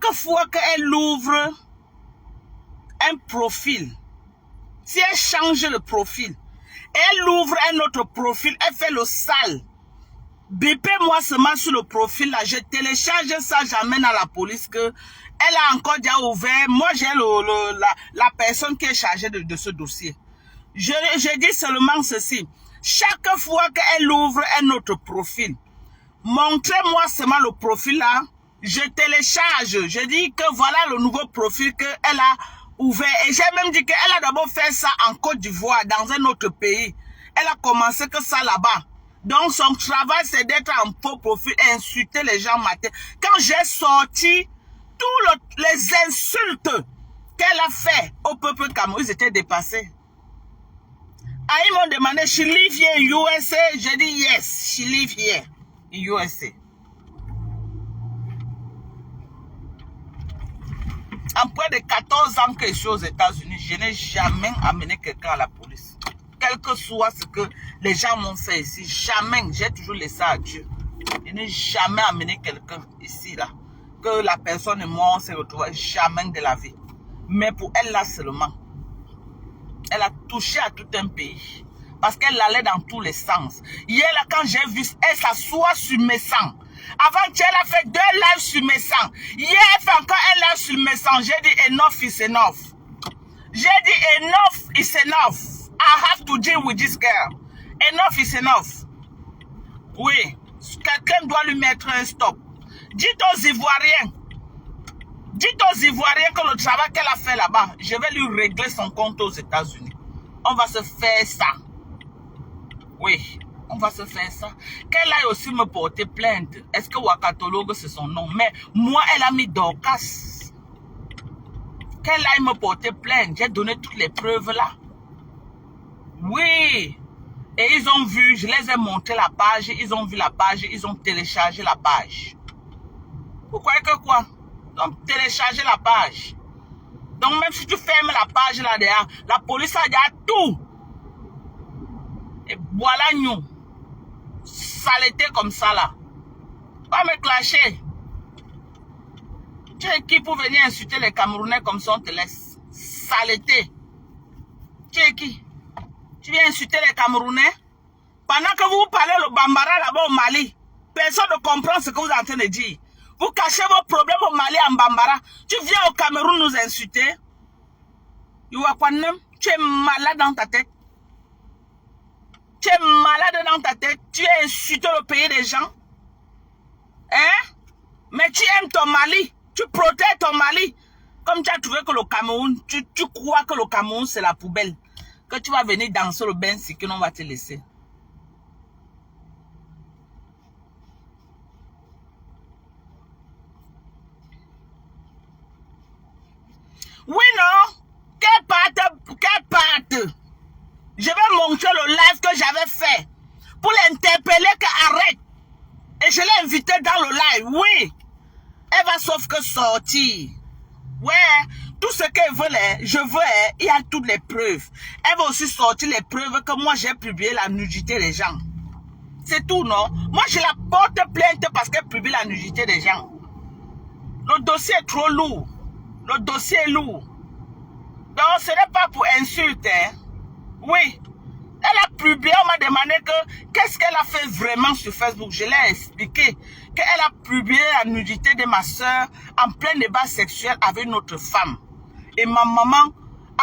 chaque fois qu'elle ouvre un profil, si elle change le profil, elle ouvre un autre profil, elle fait le sale. Bipez-moi seulement sur le profil là, je télécharge ça, j'amène à la police que elle a encore déjà ouvert. Moi j'ai la personne qui est chargée de ce dossier. Je dis seulement ceci. Chaque fois qu'elle ouvre un autre profil, montrez-moi seulement le profil là, je télécharge. Je dis que voilà le nouveau profil qu'elle a ouvert. Et j'ai même dit qu'elle a d'abord fait ça en Côte d'Ivoire, dans un autre pays. Elle a commencé que ça là-bas. Donc son travail c'est d'être en faux profil et insulter les gens matin. Quand j'ai sorti tous les insultes qu'elle a fait au peuple camerounais, ils étaient dépassés. Ah, ils m'ont demandé, she live here in USA? J'ai dit yes, she live here in USA. En près de 14 ans que je suis aux États-Unis, je n'ai jamais amené quelqu'un à la police. Quel que soit ce que les gens m'ont fait ici, jamais, j'ai toujours laissé à Dieu. Je n'ai jamais amené quelqu'un ici, là. Que la personne et moi, on s'est retrouvés, jamais de la vie. Mais pour elle, là seulement, elle a touché à tout un pays. Parce qu'elle allait dans tous les sens. Hier, là, quand j'ai vu, elle s'assoit sur mes sangs. Avant-hier, elle a fait 2 lives sur mes sangs. Hier, elle fait encore un live sur mes sangs. J'ai dit, enough is enough. J'ai dit, enough is enough. I have to deal with this girl. Enough is enough. Oui, quelqu'un doit lui mettre un stop. Dites aux Ivoiriens que le travail qu'elle a fait là-bas, je vais lui régler son compte aux États-Unis. On va se faire ça. Oui, on va se faire ça. Qu'elle aille aussi me porter plainte. Est-ce que Wakatologue c'est son nom? Mais moi, elle a mis Dorcas. Qu'elle aille me porter plainte. J'ai donné toutes les preuves là. Oui. Et ils ont vu, je les ai montré la page, ils ont vu la page, ils ont téléchargé la page. Vous croyez que quoi? Donc, télécharger la page. Donc, même si tu fermes la page là-derrière, la police a déjà tout. Et voilà, nous. Saleté comme ça là. Pas me clasher. Tu es qui pour venir insulter les Camerounais comme ça, on te laisse? Saleté. Tu es qui? Tu viens insulter les Camerounais? Pendant que vous parlez le Bambara là-bas au Mali, personne ne comprend ce que vous êtes en train de dire. Vous cachez vos problèmes au Mali en Bambara. Tu viens au Cameroun nous insulter. Tu es malade dans ta tête. Tu es malade dans ta tête. Tu es insulté le pays des gens. Hein? Mais tu aimes ton Mali. Tu protèges ton Mali. Comme tu as trouvé que le Cameroun, tu crois que le Cameroun c'est la poubelle. Que tu vas venir danser le bain, c'est que l'on va te laisser. Oui, non? Quelle part? Je vais montrer le live que j'avais fait pour l'interpeller qu'arrête. Et je l'ai invité dans le live, oui. Elle va sauf que sortir. Ouais, tout ce qu'elle veut, je veux, il y a toutes les preuves. Elle va aussi sortir les preuves que moi j'ai publié la nudité des gens. C'est tout, non? Moi je la porte plainte parce qu'elle publie la nudité des gens. Le dossier est trop lourd. Le dossier est lourd. Donc ce n'est pas pour insulter. Hein? Oui. Elle a publié, on m'a demandé que qu'est-ce qu'elle a fait vraiment sur Facebook. Je l'ai expliqué qu'elle a publié la nudité de ma soeur en plein débat sexuel avec une autre femme. Et ma maman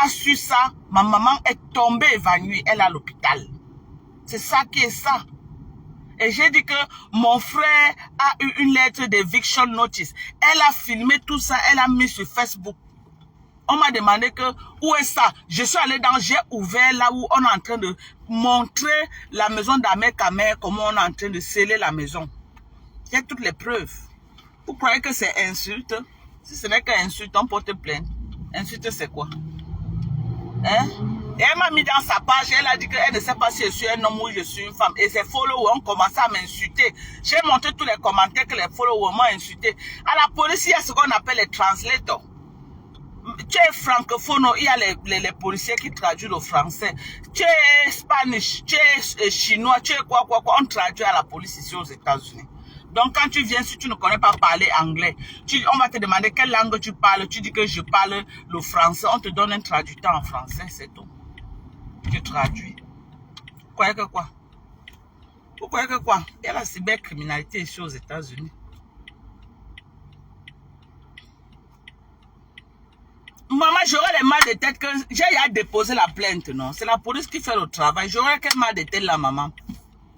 a su ça. Ma maman est tombée évanouie. Elle est à l'hôpital. C'est ça qui est ça. Et j'ai dit que mon frère a eu une lettre d'éviction notice. Elle a filmé tout ça. Elle a mis sur Facebook. On m'a demandé que, où est ça? Je suis allé j'ai ouvert là où on est en train de montrer la maison d'Ahmed Kamer, comment on est en train de sceller la maison. J'ai toutes les preuves. Vous croyez que c'est insulte? Si ce n'est qu'insulte, on porte plainte. Insulte, c'est quoi? Hein? Et elle m'a mis dans sa page, elle a dit qu'elle ne sait pas si je suis un homme ou je suis une femme. Et ses followers ont commencé à m'insulter. J'ai montré tous les commentaires que les followers m'ont insulté. À la police, il y a ce qu'on appelle les translators. Tu es francophone, il y a les policiers qui traduisent le français. Tu es spanish, tu es chinois, tu es quoi, on traduit à la police ici aux États-Unis. Donc, quand tu viens, si tu ne connais pas parler anglais, on va te demander quelle langue tu parles. Tu dis que je parle le français. On te donne un traducteur en français, c'est tout. Tu traduis. Vous croyez que quoi? Vous croyez que quoi? Il y a la cybercriminalité ici aux États-Unis. Maman, j'aurais les mal de tête que j'ai à déposer la plainte, non? C'est la police qui fait le travail. J'aurais quel mal de tête là, maman?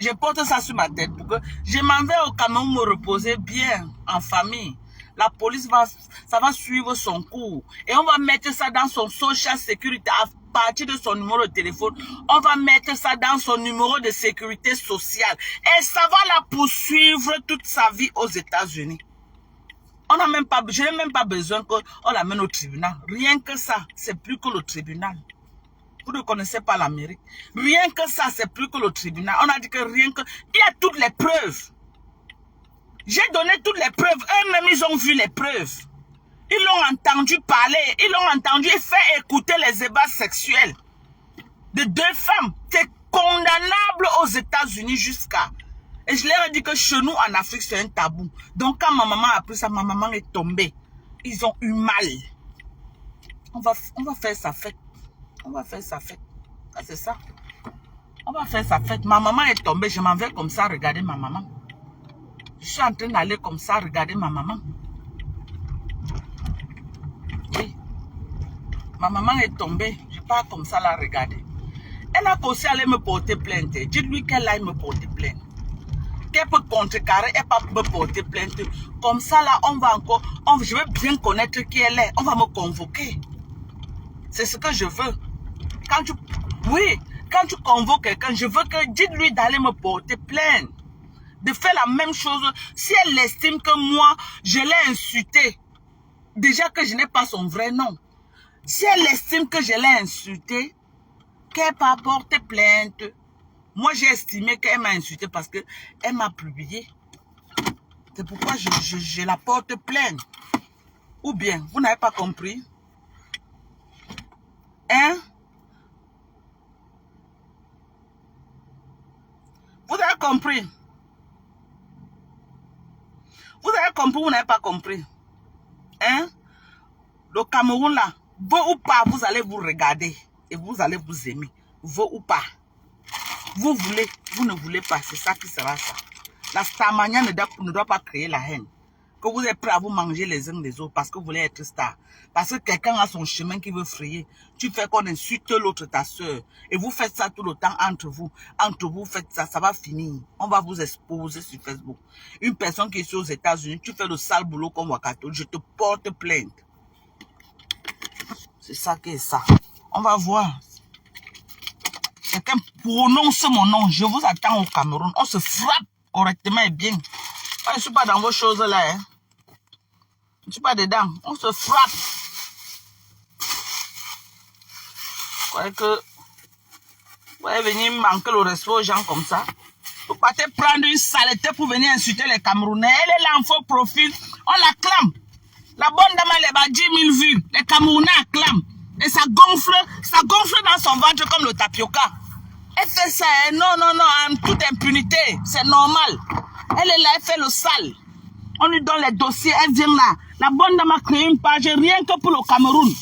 Je porte ça sur ma tête pour que je m'en vais au Cameroun me reposer bien en famille. La police ça va suivre son cours et on va mettre ça dans son social sécurité à partir de son numéro de téléphone. On va mettre ça dans son numéro de sécurité sociale et ça va la poursuivre toute sa vie aux États-Unis. On n'a même pas, je n'ai même pas besoin qu'on l'amène au tribunal. Rien que ça, c'est plus que le tribunal. Vous ne connaissez pas l'Amérique. Rien que ça, c'est plus que le tribunal. On a dit que rien que... Il y a toutes les preuves. J'ai donné toutes les preuves. Eux-mêmes, ils ont vu les preuves. Ils l'ont entendu parler. Ils l'ont entendu faire écouter les ébats sexuels de 2 femmes. C'est condamnable aux États-Unis jusqu'à... Et je leur ai dit que chez nous, en Afrique, c'est un tabou. Donc, quand ma maman a appris ça, ma maman est tombée. Ils ont eu mal. On va faire sa fête. On va faire sa fête. Ah, c'est ça. On va faire sa fête. Ma maman est tombée. Je m'en vais comme ça regarder ma maman. Je suis en train d'aller comme ça regarder ma maman. Oui. Ma maman est tombée. Je pars comme ça la regarder. Elle a aussi allé me porter plainte. Dites-lui qu'elle aille me porter plainte. Qu'elle peut contrecarrer et pas me porter plainte. Comme ça, là, on va encore... je veux bien connaître qui elle est. On va me convoquer. C'est ce que je veux. Quand tu convoques quelqu'un, je veux que... Dites-lui d'aller me porter plainte. De faire la même chose. Si elle estime que moi, je l'ai insulté. Déjà que je n'ai pas son vrai nom. Si elle estime que je l'ai insulté, qu'elle peut porter plainte. Moi, j'ai estimé qu'elle m'a insulté parce qu'elle m'a publié. C'est pourquoi je la porte plainte. Ou bien, vous n'avez pas compris? Hein? Vous avez compris? Vous avez compris ou vous n'avez pas compris? Hein? Le Cameroun là, veut ou pas, vous allez vous regarder. Et vous allez vous aimer. Veut ou pas. Vous voulez, vous ne voulez pas, c'est ça qui sera ça. La starmania ne doit pas créer la haine. Que vous êtes prêts à vous manger les uns les autres parce que vous voulez être star. Parce que quelqu'un a son chemin qui veut frayer. Tu fais qu'on insulte l'autre, ta soeur. Et vous faites ça tout le temps entre vous. Entre vous, faites ça, ça va finir. On va vous exposer sur Facebook. Une personne qui est aux États-Unis, tu fais le sale boulot comme Wakato, je te porte plainte. C'est ça qui est ça. On va voir. Quelqu'un prononce mon nom. Je vous attends au Cameroun. On se frappe correctement et bien. Je ne suis pas dans vos choses là. Hein. Je ne suis pas dedans. On se frappe. Vous croyez que vous allez venir manquer le respect aux gens comme ça? Vous partez prendre une saleté pour venir insulter les Camerounais. Elle est là en faux profil. On l'acclame. La bonne dame, elle est 10 000 vues. Les Camerounais acclament. Et ça gonfle dans son ventre comme le tapioca. Elle fait ça, hein? Non, en toute impunité. C'est normal. Elle est là, elle fait le sale. On lui donne les dossiers, elle vient là. La bonne dame a créé une page rien que pour le Cameroun.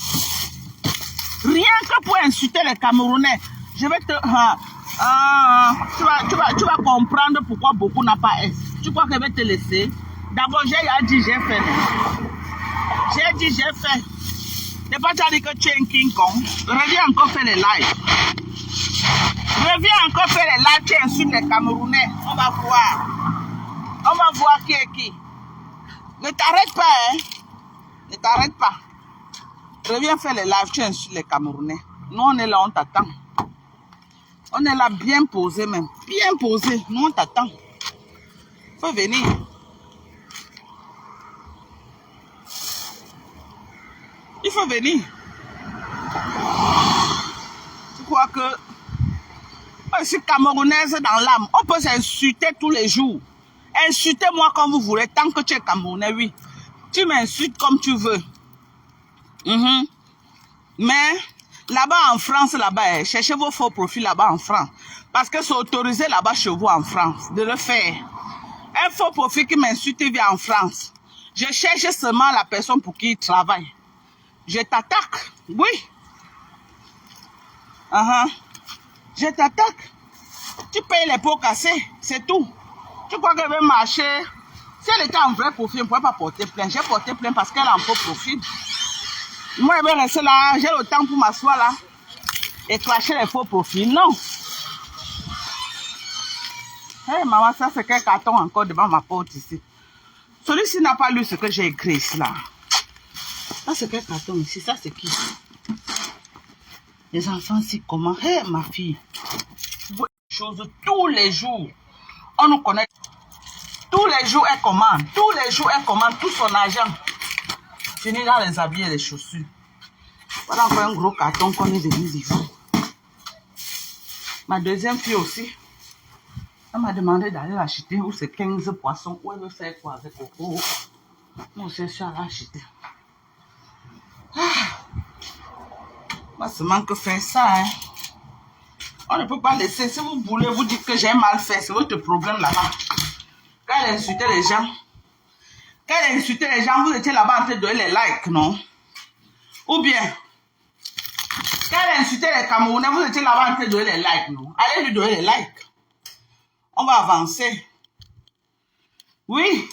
Rien que pour insulter les Camerounais. Je vais te... tu vas comprendre pourquoi beaucoup n'a pas S. Tu crois qu'elle va te laisser? D'abord, j'ai dit, j'ai fait. J'ai dit, j'ai fait. T'es pas déjà dit que tu es un King Kong. Reviens encore faire les lives. Reviens encore faire les lives, tu insultes les Camerounais. On va voir. On va voir qui est qui. Ne t'arrête pas, hein. Ne t'arrête pas. Reviens faire les lives, tu insultes les Camerounais. Nous, on est là, on t'attend. On est là bien posé même. Bien posé. Nous, on t'attend. Faut venir. Il faut venir. Tu crois que je suis camerounaise dans l'âme. On peut s'insulter tous les jours. Insultez-moi comme vous voulez. Tant que tu es camerounais, oui. Tu m'insultes comme tu veux. Mais là-bas en France, là-bas, cherchez vos faux profils là-bas en France. Parce que c'est autorisé là-bas chez vous en France de le faire. Un faux profil qui m'insulte, il vient en France. Je cherche seulement la personne pour qui il travaille. Je t'attaque. Oui. Je t'attaque. Tu payes les pots cassés, c'est tout. Tu crois qu'elle veut marcher? Si elle était en vrai profil, elle ne pourrait pas porter plainte. J'ai porté plainte parce qu'elle a un faux profil. Moi, elle veut rester là, j'ai le temps pour m'asseoir là et clasher les faux profils. Non. Hey, maman, ça c'est quel carton encore devant ma porte ici? Celui-ci n'a pas lu ce que j'ai écrit ici là. Ça c'est quel carton ici? Ça c'est qui? Les enfants, si comment? Hé, ma fille. Chose tous les jours. On nous connaît. Tous les jours, elle commande. Tous les jours, elle commande tout son argent. Fini dans les habits et les chaussures. Voilà encore un gros carton qu'on est venu vivre. Ma deuxième fille aussi. Elle m'a demandé d'aller acheter où c'est 15 poissons. Où elle veut faire quoi avec Coco? Moi aussi, je suis allée acheter. Moi, seulement que faire ça, hein. On ne peut pas laisser. Si vous voulez vous dire que j'ai mal fait, c'est votre problème là-bas. Quand elle insultait les gens, vous étiez là-bas en train de donner les likes, non? Ou bien, quand elle insultait les Camerounais, vous étiez là-bas en train de donner les likes, non? Allez lui donner les likes. On va avancer. Oui.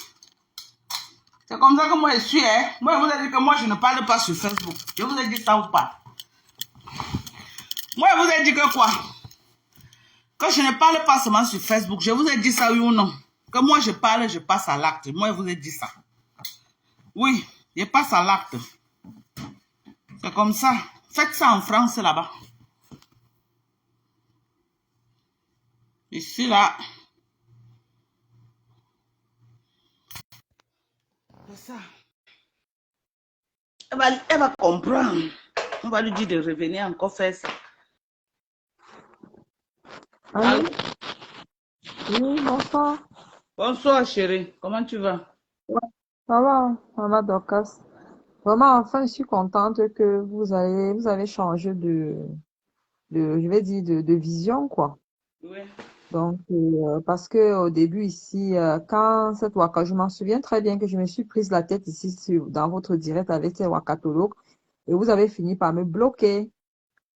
C'est comme ça que moi je suis, hein. Moi, je vous ai dit que moi, je ne parle pas sur Facebook. Je vous ai dit ça ou pas? Moi, je vous ai dit que quoi? Que je ne parle pas seulement sur Facebook. Je vous ai dit ça, oui ou non? Que moi, je parle, je passe à l'acte. Moi, je vous ai dit ça. Oui, je passe à l'acte. C'est comme ça. Faites ça en France, là-bas. Ici, là. C'est ça. Elle va comprendre. On va lui dire de revenir encore faire ça. Allô? Oui, bonsoir. Bonsoir, chérie. Comment tu vas? Ouais, ça va, Dorcas. Vraiment, enfin, je suis contente que vous avez changé je vais dire, de vision, quoi. Oui. Donc, parce que au début ici, quand cette waka, je m'en souviens très bien que je me suis prise la tête ici dans votre direct avec ces wakatologues et vous avez fini par me bloquer.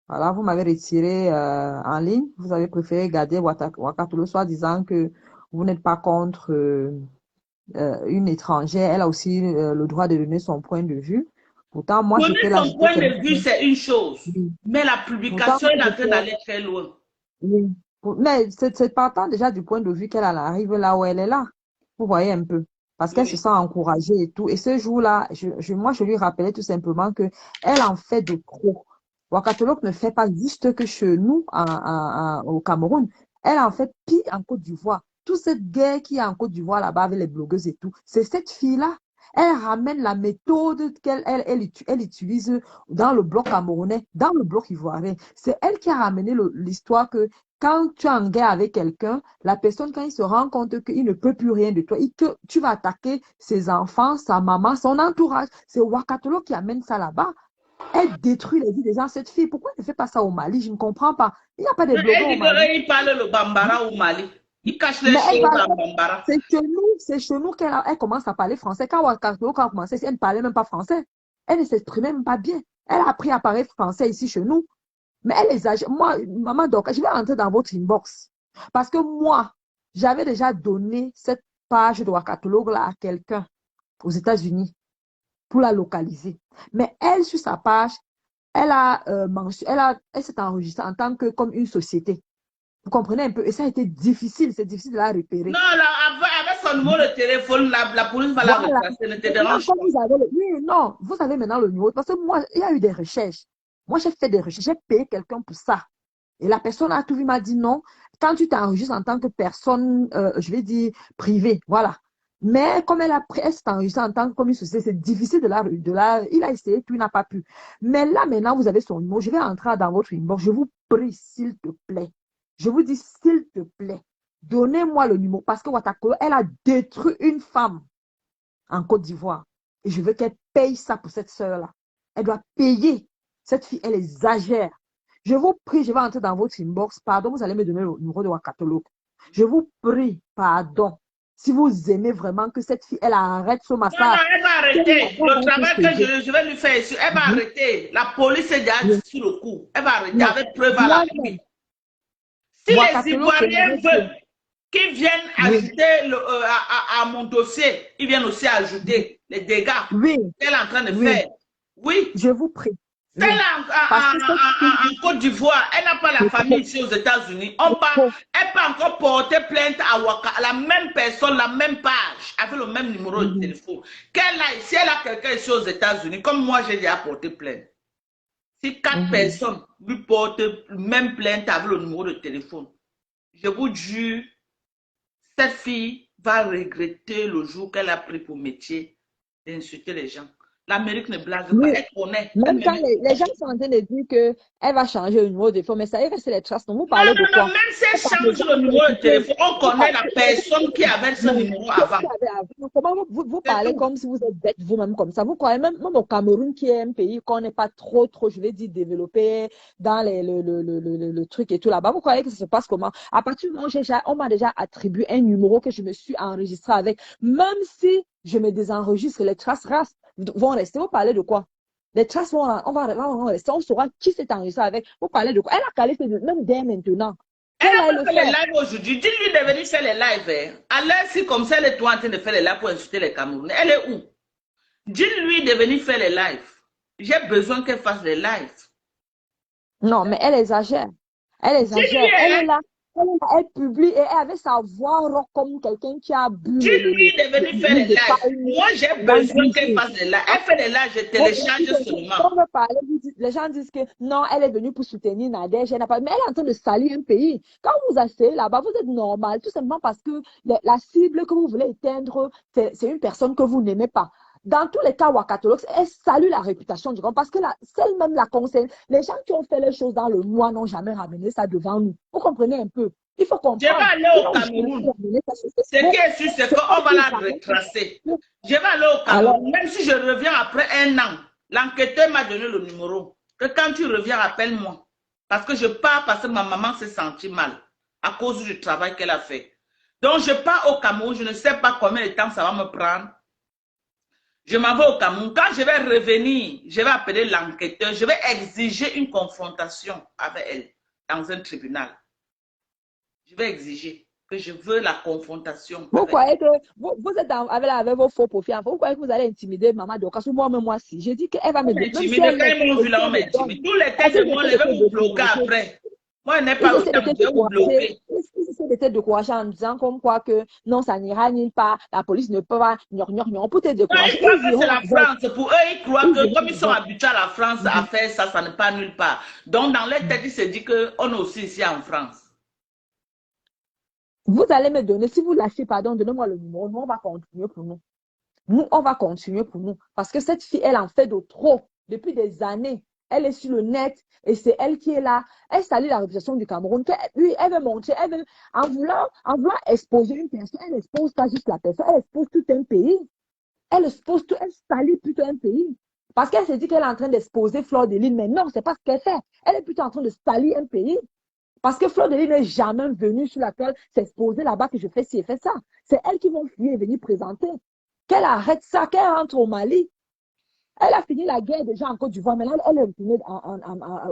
Voilà, vous m'avez retiré en ligne. Vous avez préféré garder wakatologue, soit disant que vous n'êtes pas contre une étrangère. Elle a aussi le droit de donner son point de vue. Pourtant, moi, j'étais Donner là, son j'étais point de vue, quelqu'un. c'est une chose. Oui. Mais la Pourtant, publication moi, est en train j'étais. d'aller très loin. Oui. Mais c'est partant déjà du point de vue qu'elle en arrive là où elle est là. Vous voyez un peu. Parce qu'elle se Oui. sent encouragée et tout. Et ce jour-là, moi, je lui rappelais tout simplement que elle en fait de trop. Ouagadougou ne fait pas juste que chez nous, au Cameroun. Elle en fait pire en Côte d'Ivoire. Toute cette guerre qui est en Côte d'Ivoire là-bas avec les blogueuses et tout, c'est cette fille-là. Elle ramène la méthode elle utilise dans le bloc camerounais, dans le bloc ivoirien. C'est elle qui a ramené l'histoire que quand tu es en guerre avec quelqu'un, la personne, quand il se rend compte qu'il ne peut plus rien de toi, tu vas attaquer ses enfants, sa maman, son entourage. C'est Ouagadougou qui amène ça là-bas. Elle détruit les vies des gens. Cette fille, pourquoi elle ne fait pas ça au Mali? Je ne comprends pas. Il n'y a pas de Mais elle blogueurs au dit Mali. qu'il parle le Bambara au Mali. Il cache les Mais elle choses parle, en Bambara. c'est chez nous elle commence à parler français. Quand Ouagadougou a commencé, elle ne parlait même pas français. Elle ne s'exprimait même pas bien. Elle a appris à parler français ici chez nous. Mais elle exagère. Moi, maman, donc, je vais rentrer dans votre inbox. Parce que moi, j'avais déjà donné cette page de Ouagadougou là à quelqu'un aux États-Unis pour la localiser. Mais elle, sur sa page, elle s'est enregistrée en tant que comme une société. Vous comprenez un peu? Et ça a été difficile, c'est difficile de la repérer. Non, là, avec son numéro de téléphone, la police va la Voilà. retracer. Ne te Maintenant, dérange comme pas. vous avez oui, non, vous avez maintenant le numéro. Parce que moi, il y a eu des recherches. Moi, j'ai fait des recherches. J'ai payé quelqu'un pour ça. Et la personne a tout vu, m'a dit non. Quand tu t'enregistres en tant que personne, je vais dire privée, voilà. Mais comme elle s'est enregistrée en tant que comme une société, c'est difficile il a essayé, puis il n'a pas pu. Mais là, maintenant, vous avez son numéro. Je vais entrer dans votre inbox. Je vous prie, s'il te plaît. Je vous dis, s'il te plaît, donnez-moi le numéro. Parce que Ouagadougou, elle a détruit une femme en Côte d'Ivoire. Et je veux qu'elle paye ça pour cette sœur-là. Elle doit payer. Cette fille, elle exagère. Je vous prie, je vais entrer dans votre inbox. Pardon, vous allez me donner le numéro de Ouagadougou. Je vous prie, pardon. si vous aimez vraiment que cette fille, elle arrête ce Non, massacre. elle va arrêter. Le travail que je vais lui faire ici, elle va arrêter. La police est déjà Oui. sur le coup. Elle va arrêter Non. avec preuve à Moi-même, l'appui. Si les Wakatolo Ivoiriens Cameroun, c'est... veulent qu'ils viennent Oui. ajouter à mon dossier, ils viennent aussi ajouter les dégâts Oui. qu'elle est en train de Oui. faire. Oui. Je vous prie. Celle Oui. Parce que cette fille, en Côte d'Ivoire, elle n'a pas la c'est famille trop. ici aux États-Unis. Trop. Elle peut encore porter plainte à la même personne, la même page, avec le même numéro de téléphone. Si elle a quelqu'un ici aux États-Unis, comme moi j'ai déjà porté plainte, si 4 personnes lui portent même plainte avec le numéro de téléphone, je vous jure, cette fille va regretter le jour qu'elle a pris pour métier d'insulter les gens. L'Amérique ne blague pas, Oui. elle connaît. Même quand les gens sont en train de dire qu'elle va changer le numéro de téléphone, mais ça y reste les traces. Donc, vous Non, parlez de non, non, quoi? même si elle Vous parlez change de le numéro de téléphone, on vous connaît parlez- la personne qui avait ce Non, numéro qu'est-ce avant. qu'il y avait avant? Comment vous C'est parlez tout. comme si vous êtes bête vous-même comme ça? Vous croyez même au Cameroun qui est un pays qu'on n'est pas trop, je vais dire, développé dans le truc et tout là-bas. Vous croyez que ça se passe comment? À partir du moment où on m'a déjà attribué un numéro que je me suis enregistré avec, même si je me désenregistre, les traces vont rester. Vous parlez de quoi? Les traces on va rester, on saura qui s'est enregistré avec. Vous parlez de quoi? Elle a calé même dès maintenant. Elle Qu'elle n'a aille pas le fait les faire. lives aujourd'hui. Dis-lui de venir faire les lives. Hein. À l'heure si comme ça, elle est toi en train de faire les lives pour insulter les Camerounais. Elle est où? Dis-lui de venir faire les lives. J'ai besoin qu'elle fasse les lives. Non, mais elle exagère. Elle exagère. Elle est là. Elle publie et elle avait sa voix rock comme quelqu'un qui a bu Dis-lui de venir faire les l'huile de lives. palme Moi, j'ai pendant besoin 10 qu'elle jours. fasse les lives. Elle fait les lives, je télécharge seulement. Quand on veut parler, les gens disent que non, elle est venue pour soutenir Nadège, elle n'a pas, mais elle est en train de salir un pays. Quand vous asseyez là-bas, vous êtes normal, tout simplement parce que la cible que vous voulez éteindre, c'est une personne que vous n'aimez pas. Dans tous les cas, Wakatolo, elle salue la réputation du grand parce que celle même la concerne. Les gens qui ont fait les choses dans le noir n'ont jamais ramené ça devant nous. Vous comprenez un peu? Il faut comprendre. Je vais aller Ils au n'ont jamais Cameroun. ramené ça sur Ce qui Facebook. est sûr, c'est qu'on va la retracer. Je vais aller au Alors, Cameroun. Même si je reviens après 1 an, l'enquêteur m'a donné le numéro. Que quand tu reviens, appelle-moi. Parce que je pars parce que ma maman s'est sentie mal à cause du travail qu'elle a fait. Donc, je pars au Cameroun. Je ne sais pas combien de temps ça va me prendre. Je m'en vais au Cameroun. Quand je vais revenir, je vais appeler l'enquêteur. Je vais exiger une confrontation avec elle dans un tribunal. Je vais exiger que je veux la confrontation. vous croyez que vous êtes avec vos faux profils. Vous croyez que vous allez intimider Maman Doka? Moi-même, moi, si. J'ai dit qu'elle va me dire. Même si quand ils m'ont vu là, on m'intimide. Tous les têtes de moi, je vais vous bloquer après. Moi, je n'ai pas le temps, je vais vous bloquer. Ils essaient de te décourager en disant comme quoi que non, ça n'ira nulle part, la police ne peut pas, pour te décourager. Ils croient que c'est la France. Pour eux, ils croient que comme ils sont habitués à la France à faire ça, ça ne part nulle part. Donc, dans leur tête, ils se disent qu'on est aussi ici en France. Vous allez me donner, si vous lâchez, pardon, donnez-moi le numéro, nous, on va continuer pour nous. Nous, on va continuer pour nous. Parce que cette fille, elle en fait de trop depuis des années. Elle est sur le net et c'est elle qui est là. Elle salue la réputation du Cameroun. Elle veut montrer, en voulant exposer une personne, elle expose pas juste la personne, elle expose tout un pays. Elle expose tout, elle salue plutôt un pays. Parce qu'elle se dit qu'elle est en train d'exposer Fleur de Lys, mais non, c'est pas ce qu'elle fait. Elle est plutôt en train de salir un pays. Parce que Fleur de Lys n'est jamais venue sur la toile s'exposer là-bas que je fais ci et fais ça. C'est elle qui vont fuir et venir présenter. Qu'elle arrête ça, qu'elle rentre au Mali. Elle a fini la guerre déjà en Côte d'Ivoire, mais là, elle est retournée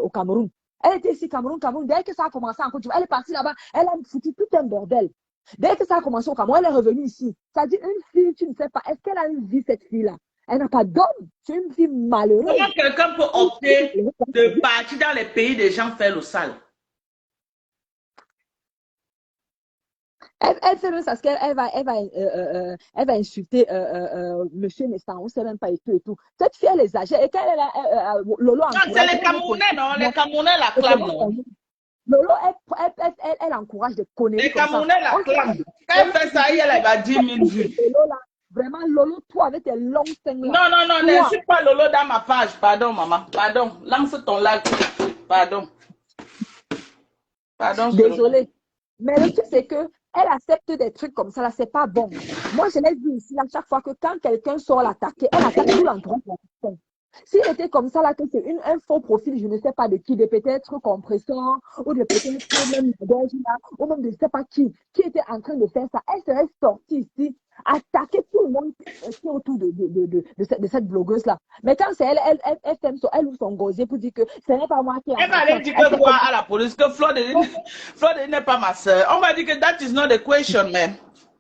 au Cameroun. Elle était ici, Cameroun. Dès que ça a commencé en Côte d'Ivoire, elle est partie là-bas. Elle a foutu tout un bordel. Dès que ça a commencé au Cameroun, elle est revenue ici. Ça dit, une fille, tu ne sais pas, est-ce qu'elle a une vie, cette fille-là? Elle n'a pas d'homme. C'est une fille malheureuse. Comment quelqu'un peut opter de partir dans les pays des gens faire le sale? Elle fait même ça parce qu'elle va insulter Monsieur Messan, on ne sait même pas et tout. Cette fille, elle exagère. Et quand elle est là, Lolo Non, c'est les Camerounais, non? Les Camerounais la clament, non? Lolo, elle encourage des conneries. Les Camerounais la clament. Quand elle fait ça, elle va 10 000 vues. Vraiment, Lolo, toi, avec tes longues seins. Non, ne suis pas Lolo dans ma page. Pardon, maman. Pardon. Lance ton like. Pardon. Désolée. Mais le truc, c'est que elle accepte des trucs comme ça, là, c'est pas bon. Moi, je l'ai vu ici, à chaque fois que quand quelqu'un sort l'attaquer, elle attaque tout l'entourage de la personne. S'il était comme ça, là, que c'est un faux profil, je ne sais pas de qui, de peut-être compresseur, ou de peut-être même là, ou même de je ne sais pas qui était en train de faire ça, elle serait sortie ici, attaquer tout le monde qui est autour de cette blogueuse-là. Mais quand c'est elle ferme elle ouvre son gosier pour dire que ce n'est pas moi qui Elle va aller dire que quoi à la police, que Flordeline n'est pas ma soeur. On va dire que that is not the question, man.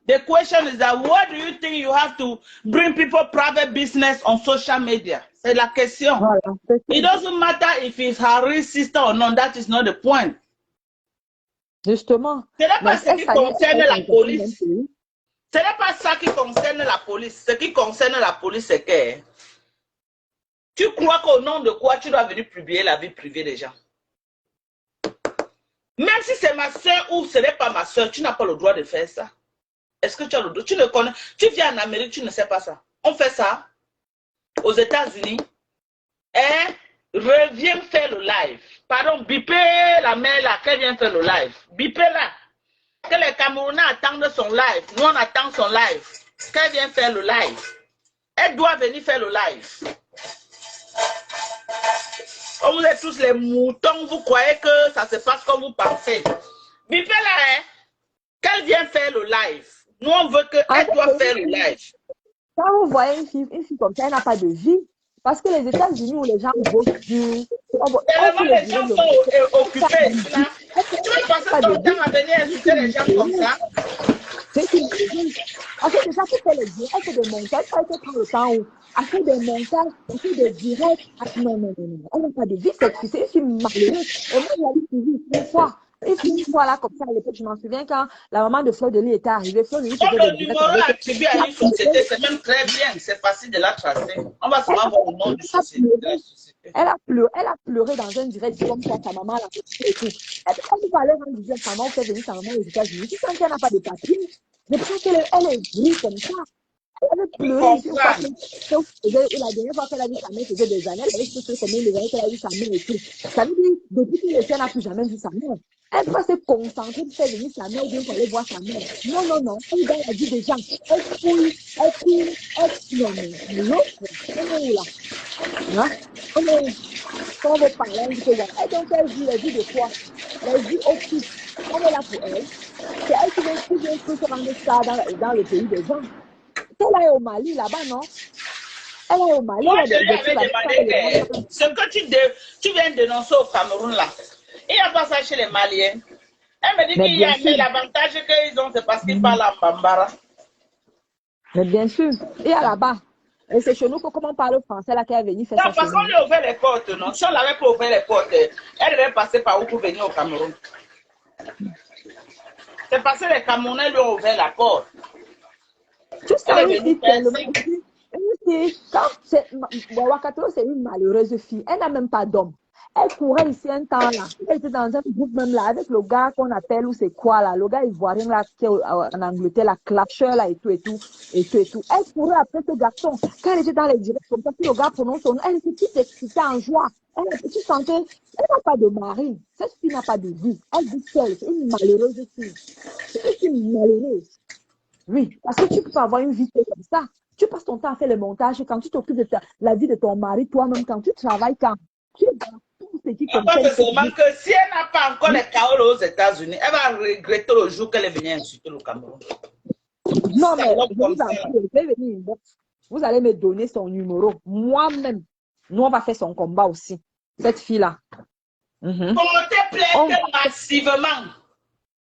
The question is that what do you think you have to bring people private business on social media? C'est la question. Voilà, it doesn't matter if it's her real sister or not. That is not the point. Justement. Ce n'est pas ce qui concerne la police. Ce n'est pas ça qui concerne la police. Ce qui concerne la police, c'est que tu crois qu'au nom de quoi tu dois venir publier la vie privée des gens. Même si c'est ma soeur ou ce n'est pas ma soeur, tu n'as pas le droit de faire ça. Est-ce que tu as le droit? Tu ne connais. Tu viens en Amérique, tu ne sais pas ça. On fait ça aux États-Unis. Et reviens faire le live. Pardon, bipez la mère là, qu'elle vient faire le live. Bipez là. Que les Camerounais attendent son live. Nous, on attend son live. Qu'elle vient faire le live. Elle doit venir faire le live. Oh, vous êtes tous les moutons, vous croyez que ça se passe comme vous pensez. Bipez là, hein. Qu'elle vient faire le live. Nous, on veut qu'elle doit faire le live. Quand vous voyez une fille comme ça, elle n'a pas de vie. Parce que les États-Unis où les gens votent du... Les gens sont occupés. Là. Tu veux passer ton temps à venir insulter les gens comme ça? C'est une en fait, déjà, tu fais les directs, elle fait des montages, elle te prend le temps où elle fait des montages, elle fait des directs. Non. Elle n'a pas de vie, c'est une fille malheureuse. Et moi, je l'ai suivie une fois. Une fois là, comme ça, à l'époque, je m'en souviens quand la maman de Fleur de Lis était arrivée. Fleur de Lis faisait le numéro attribué à une société, c'est même très bien, c'est facile de la tracer. On va souvent voir le nom de la société. Elle a pleuré dans un direct comme ça, sa maman l'a fait et tout. Elle va aller rendre visite à sa maman, fait venir sa maman aux États-Unis. Tu sens qu'elle n'a pas de papier. Je pense qu'elle est grise comme ça. Elle avait pleuré ici. La dernière fois qu'elle a vu sa mère, faisait des années. Elle avait fait combien de années qu'elle a vu sa mère et tout. Ça veut dire, depuis qu'il était, elle n'a plus jamais vu sa mère. Elle doit se concentrer pour faire venir sa mère ou bien pour aller voir sa mère. Non. Elle est dans la vie des gens. Elle fouille, elle court, elle... Non, l'autre, elle est où là? Quand on veut parler, on dit que et donc elle vit la vie de quoi? La vie aussi. On est là pour elle. C'est elle qui vient se rendre ça dans le pays des gens. Elle est au Mali, là-bas, non? Elle est au Mali. Moi, je lui avais demandé que ce que tu viens de dénoncer au Cameroun, là, il n'y a pas ça chez les Maliens. Elle me dit qu'il y a l'avantage qu'ils ont, c'est parce qu'ils parlent en Bambara. Mais bien sûr, il y a là-bas. Et c'est chez nous que comment on parle français là qu'elle est venue faire ça. Non, parce qu'on lui a ouvert les portes, non? Si on n'avait pas ouvert les portes, elle devait passer par où pour venir au Cameroun. C'est parce que les Camerounais lui ont ouvert la porte. Tu sais, Wakato, c'est une malheureuse fille. Elle n'a même pas d'homme. Elle courait ici un temps là. Elle était dans un groupe même là avec le gars qu'on appelle ou c'est quoi là. Le gars ivoirien là qui est en Angleterre, la Clasher là et tout. Elle courait après ce garçon. Quand elle était dans les directs comme ça, si le gars prononce son nom, elle était toute excitée en joie. Tu sentais, elle n'a pas de mari. Cette fille n'a pas de vie. Elle dit seule. C'est une malheureuse fille. C'est une malheureuse. Oui, parce que tu peux avoir une vie comme ça. Tu passes ton temps à faire le montage quand tu t'occupes de la vie de ton mari, toi-même, quand tu travailles, quand tu es dans tout ce qui concerne. C'est sûrement que si elle n'a pas encore les Kaolo aux États-Unis, elle va regretter le jour qu'elle est venue insulter le Cameroun. Non, mais vous allez me donner son numéro. Moi-même, nous, on va faire son combat aussi. Cette fille-là. Portez plainte massivement.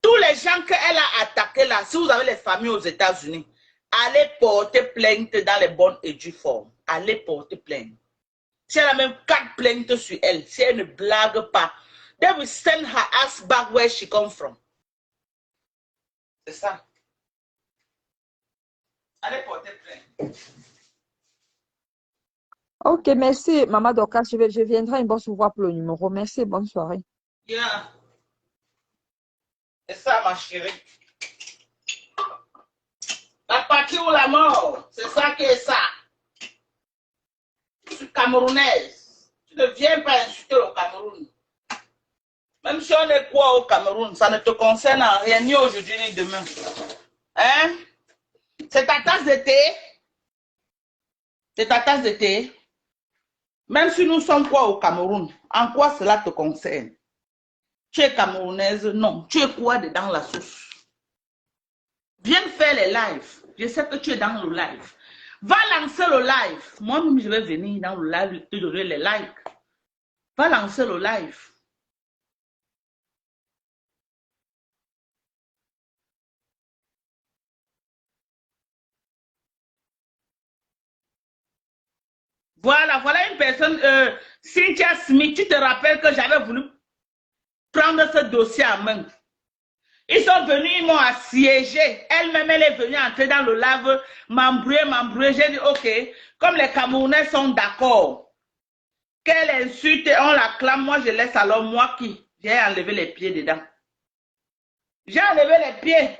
Tous les gens qu'elle a attaqués là, si vous avez les familles aux États-Unis, allez porter plainte dans les bonnes et dues formes. Allez porter plainte. Si elle a même 4 plaintes sur elle, si elle ne blague pas, they will send her ass back where she come from. C'est ça. Allez porter plainte. Ok, merci, Maman Doka. Je viendrai une bonne soirée pour le numéro. Merci, bonne soirée. Yeah. C'est ça, ma chérie. La patrie ou la mort, c'est ça qui est ça. Je suis camerounaise. Tu ne viens pas insulter le Cameroun. Même si on est quoi au Cameroun, ça ne te concerne en rien, ni aujourd'hui ni demain. Hein? C'est ta tasse de thé? C'est ta tasse de thé? Même si nous sommes quoi au Cameroun, en quoi cela te concerne? Tu es camerounaise? Non. Tu es quoi dedans la sauce? Viens faire les lives. Je sais que tu es dans le live. Va lancer le live. Moi-même, je vais venir dans le live te donner les likes. Va lancer le live. Voilà, voilà une personne, Cynthia Smith, tu te rappelles que j'avais voulu prendre ce dossier en main. Ils sont venus, ils m'ont assiégé. Elle-même, elle est venue entrer dans le live, m'embrouiller. J'ai dit, OK, comme les Camerounais sont d'accord, quelle insulte, on l'acclame, moi je laisse alors moi qui? J'ai enlevé les pieds dedans. J'ai enlevé les pieds.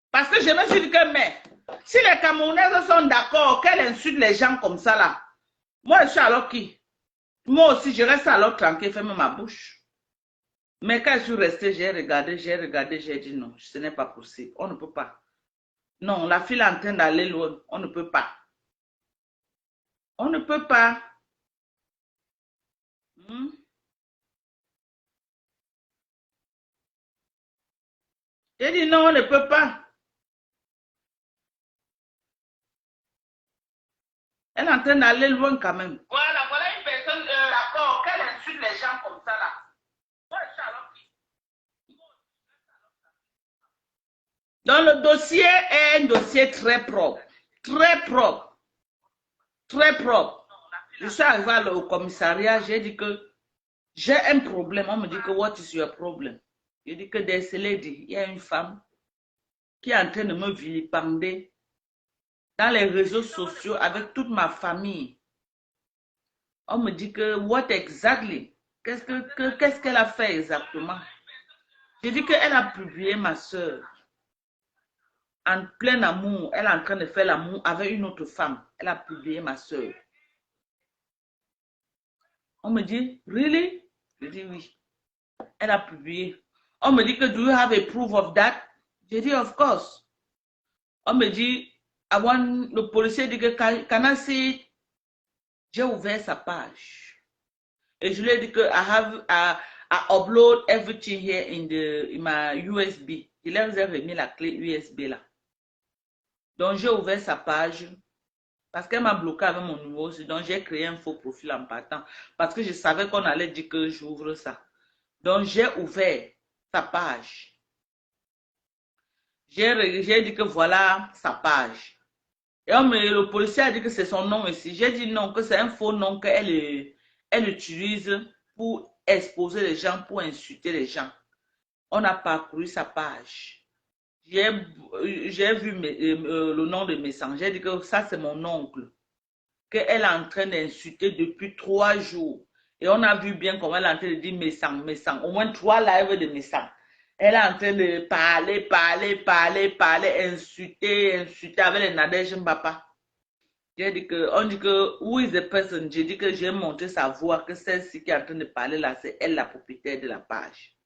Parce que je me suis dit que, mais, si les Camerounais sont d'accord, quelle insulte les gens comme ça là? Moi, je suis alors qui? Moi aussi, je reste alors tranquille, ferme ma bouche. Mais quand je suis restée, j'ai regardé, j'ai dit non, ce n'est pas possible. On ne peut pas. Non, la fille est en train d'aller loin. On ne peut pas. On ne peut pas. Hmm? J'ai dit non, on ne peut pas. Elle est en train d'aller loin quand même. Voilà, voilà une personne d'accord. Quelle insulte les gens comme ça là. Moi, je suis alors qui? Donc, le dossier est un dossier très propre. Très propre. Très propre. Je suis arrivée au commissariat, j'ai dit que j'ai un problème. On me dit que what is your problem? Je dis que there's a lady, il y a une femme qui est en train de me vilipender dans les réseaux sociaux avec toute ma famille. On me dit que what exactly? Qu'est-ce qu'elle a fait exactement? Je dis qu'elle a publié ma soeur en plein amour. Elle est en train de faire l'amour avec une autre femme. Elle a publié ma soeur. On me dit, really? Je dis oui. Elle a publié. On me dit que do you have a proof of that? J'ai dit of course. On me dit, le policier dit que can I see it? J'ai ouvert sa page. Et je lui ai dit que I upload everything here in my USB. Il leur a remis la clé USB là. Donc j'ai ouvert sa page parce qu'elle m'a bloqué avec mon numéro. Donc j'ai créé un faux profil en partant. Parce que je savais qu'on allait dire que j'ouvre ça. Donc j'ai ouvert sa page. J'ai dit que voilà sa page. Et le policier a dit que c'est son nom ici. J'ai dit non, que c'est un faux nom elle utilise pour exposer les gens, pour insulter les gens. On a parcouru sa page. J'ai vu le nom de Messan. J'ai dit que ça, c'est mon oncle. Qu'elle est en train d'insulter depuis 3 jours. Et on a vu bien comment elle est en train de dire Messan. Au moins 3 lives de Messan. Elle est en train de parler, insulter avec les Nadège Mbapa. J'ai dit que, on dit que, who is the person? J'ai dit que j'ai montré sa voix, que celle-ci qui est en train de parler là, c'est elle la propriétaire de la page.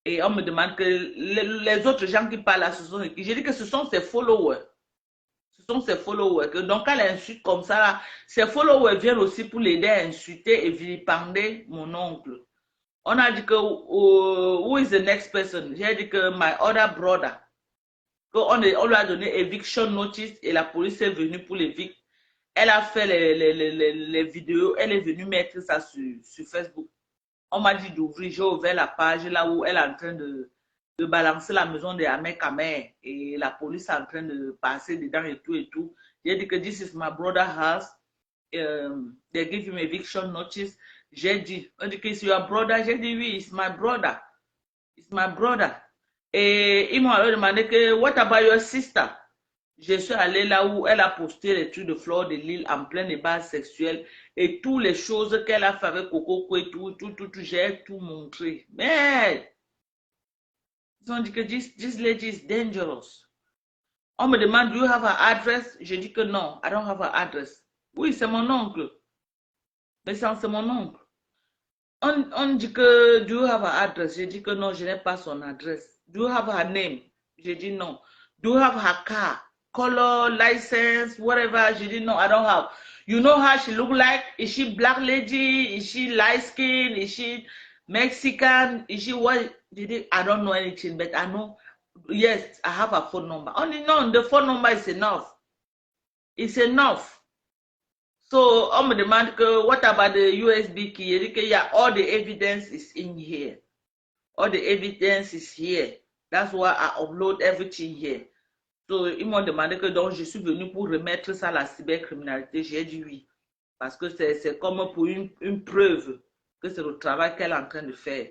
Et on me demande que les autres gens qui parlent là, ce sont qui? J'ai dit que ce sont ses followers. Ce sont ses followers. Donc, quand elle insulte comme ça, là, ses followers viennent aussi pour l'aider à insulter et vilipender mon oncle. On a dit que, who is the next person? J'ai dit que my other brother. On lui a donné eviction notice et la police est venue pour l'évict. Elle a fait les vidéos, elle est venue mettre ça sur Facebook. On m'a dit d'ouvrir, j'ai ouvert la page là où elle est en train de balancer la maison de Amek Amer et la police est en train de passer dedans et tout et tout. J'ai dit que this is my brother's house. They give him eviction notice. J'ai dit, on dit que c'est your brother. J'ai dit oui, it's my brother. It's my brother. Et ils m'ont alors demandé que, what about your sister? Je suis allée là où elle a posté les trucs de Fleur de Lille en plein débat sexuel et toutes les choses qu'elle a fait avec Coco et tout, j'ai tout montré. Mais, ils ont dit que this lady is dangerous. On me demande, do you have her address? Je dis que non, I don't have her address. Oui, c'est mon oncle. Mais c'est mon oncle. On dit que, do you have her address? Je dis que non, je n'ai pas son adresse. Do you have her name? J'ai dit non. Do you have her car? Color, license, whatever? J'ai dit non, I don't have. You know how she look like? Is she black lady? Is she light skin? Is she Mexican? Is she what? I don't know anything, but I know. Yes, I have a phone number. Only no, the phone number is enough. It's enough. So on me demand, what about the USB key? Yeah, all the evidence is in here. All the evidence is here. That's why I upload everything here. So ils m'ont demandé que donc je suis venu pour remettre ça à la cybercriminalité. J'ai dit oui. Parce que c'est comme pour une preuve que c'est le travail qu'elle est en train de faire.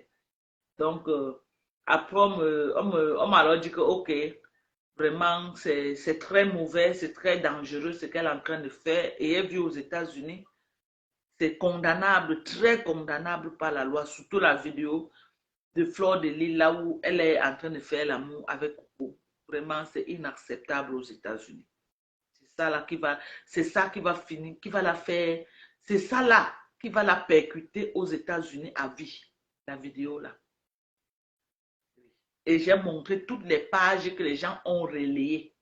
Donc, après, on m'a alors dit que, ok, vraiment, c'est très mauvais, c'est très dangereux ce qu'elle est en train de faire. Et elle vit aux États-Unis. C'est condamnable, très condamnable par la loi, surtout la vidéo de Fleur de Lys, là où elle est en train de faire l'amour avec Coco. Vraiment, c'est inacceptable aux États-Unis. C'est ça qui va finir, qui va la faire. C'est ça là qui va la percuter aux États-Unis à vie, la vidéo là. Et j'ai montré toutes les pages que les gens ont relayées.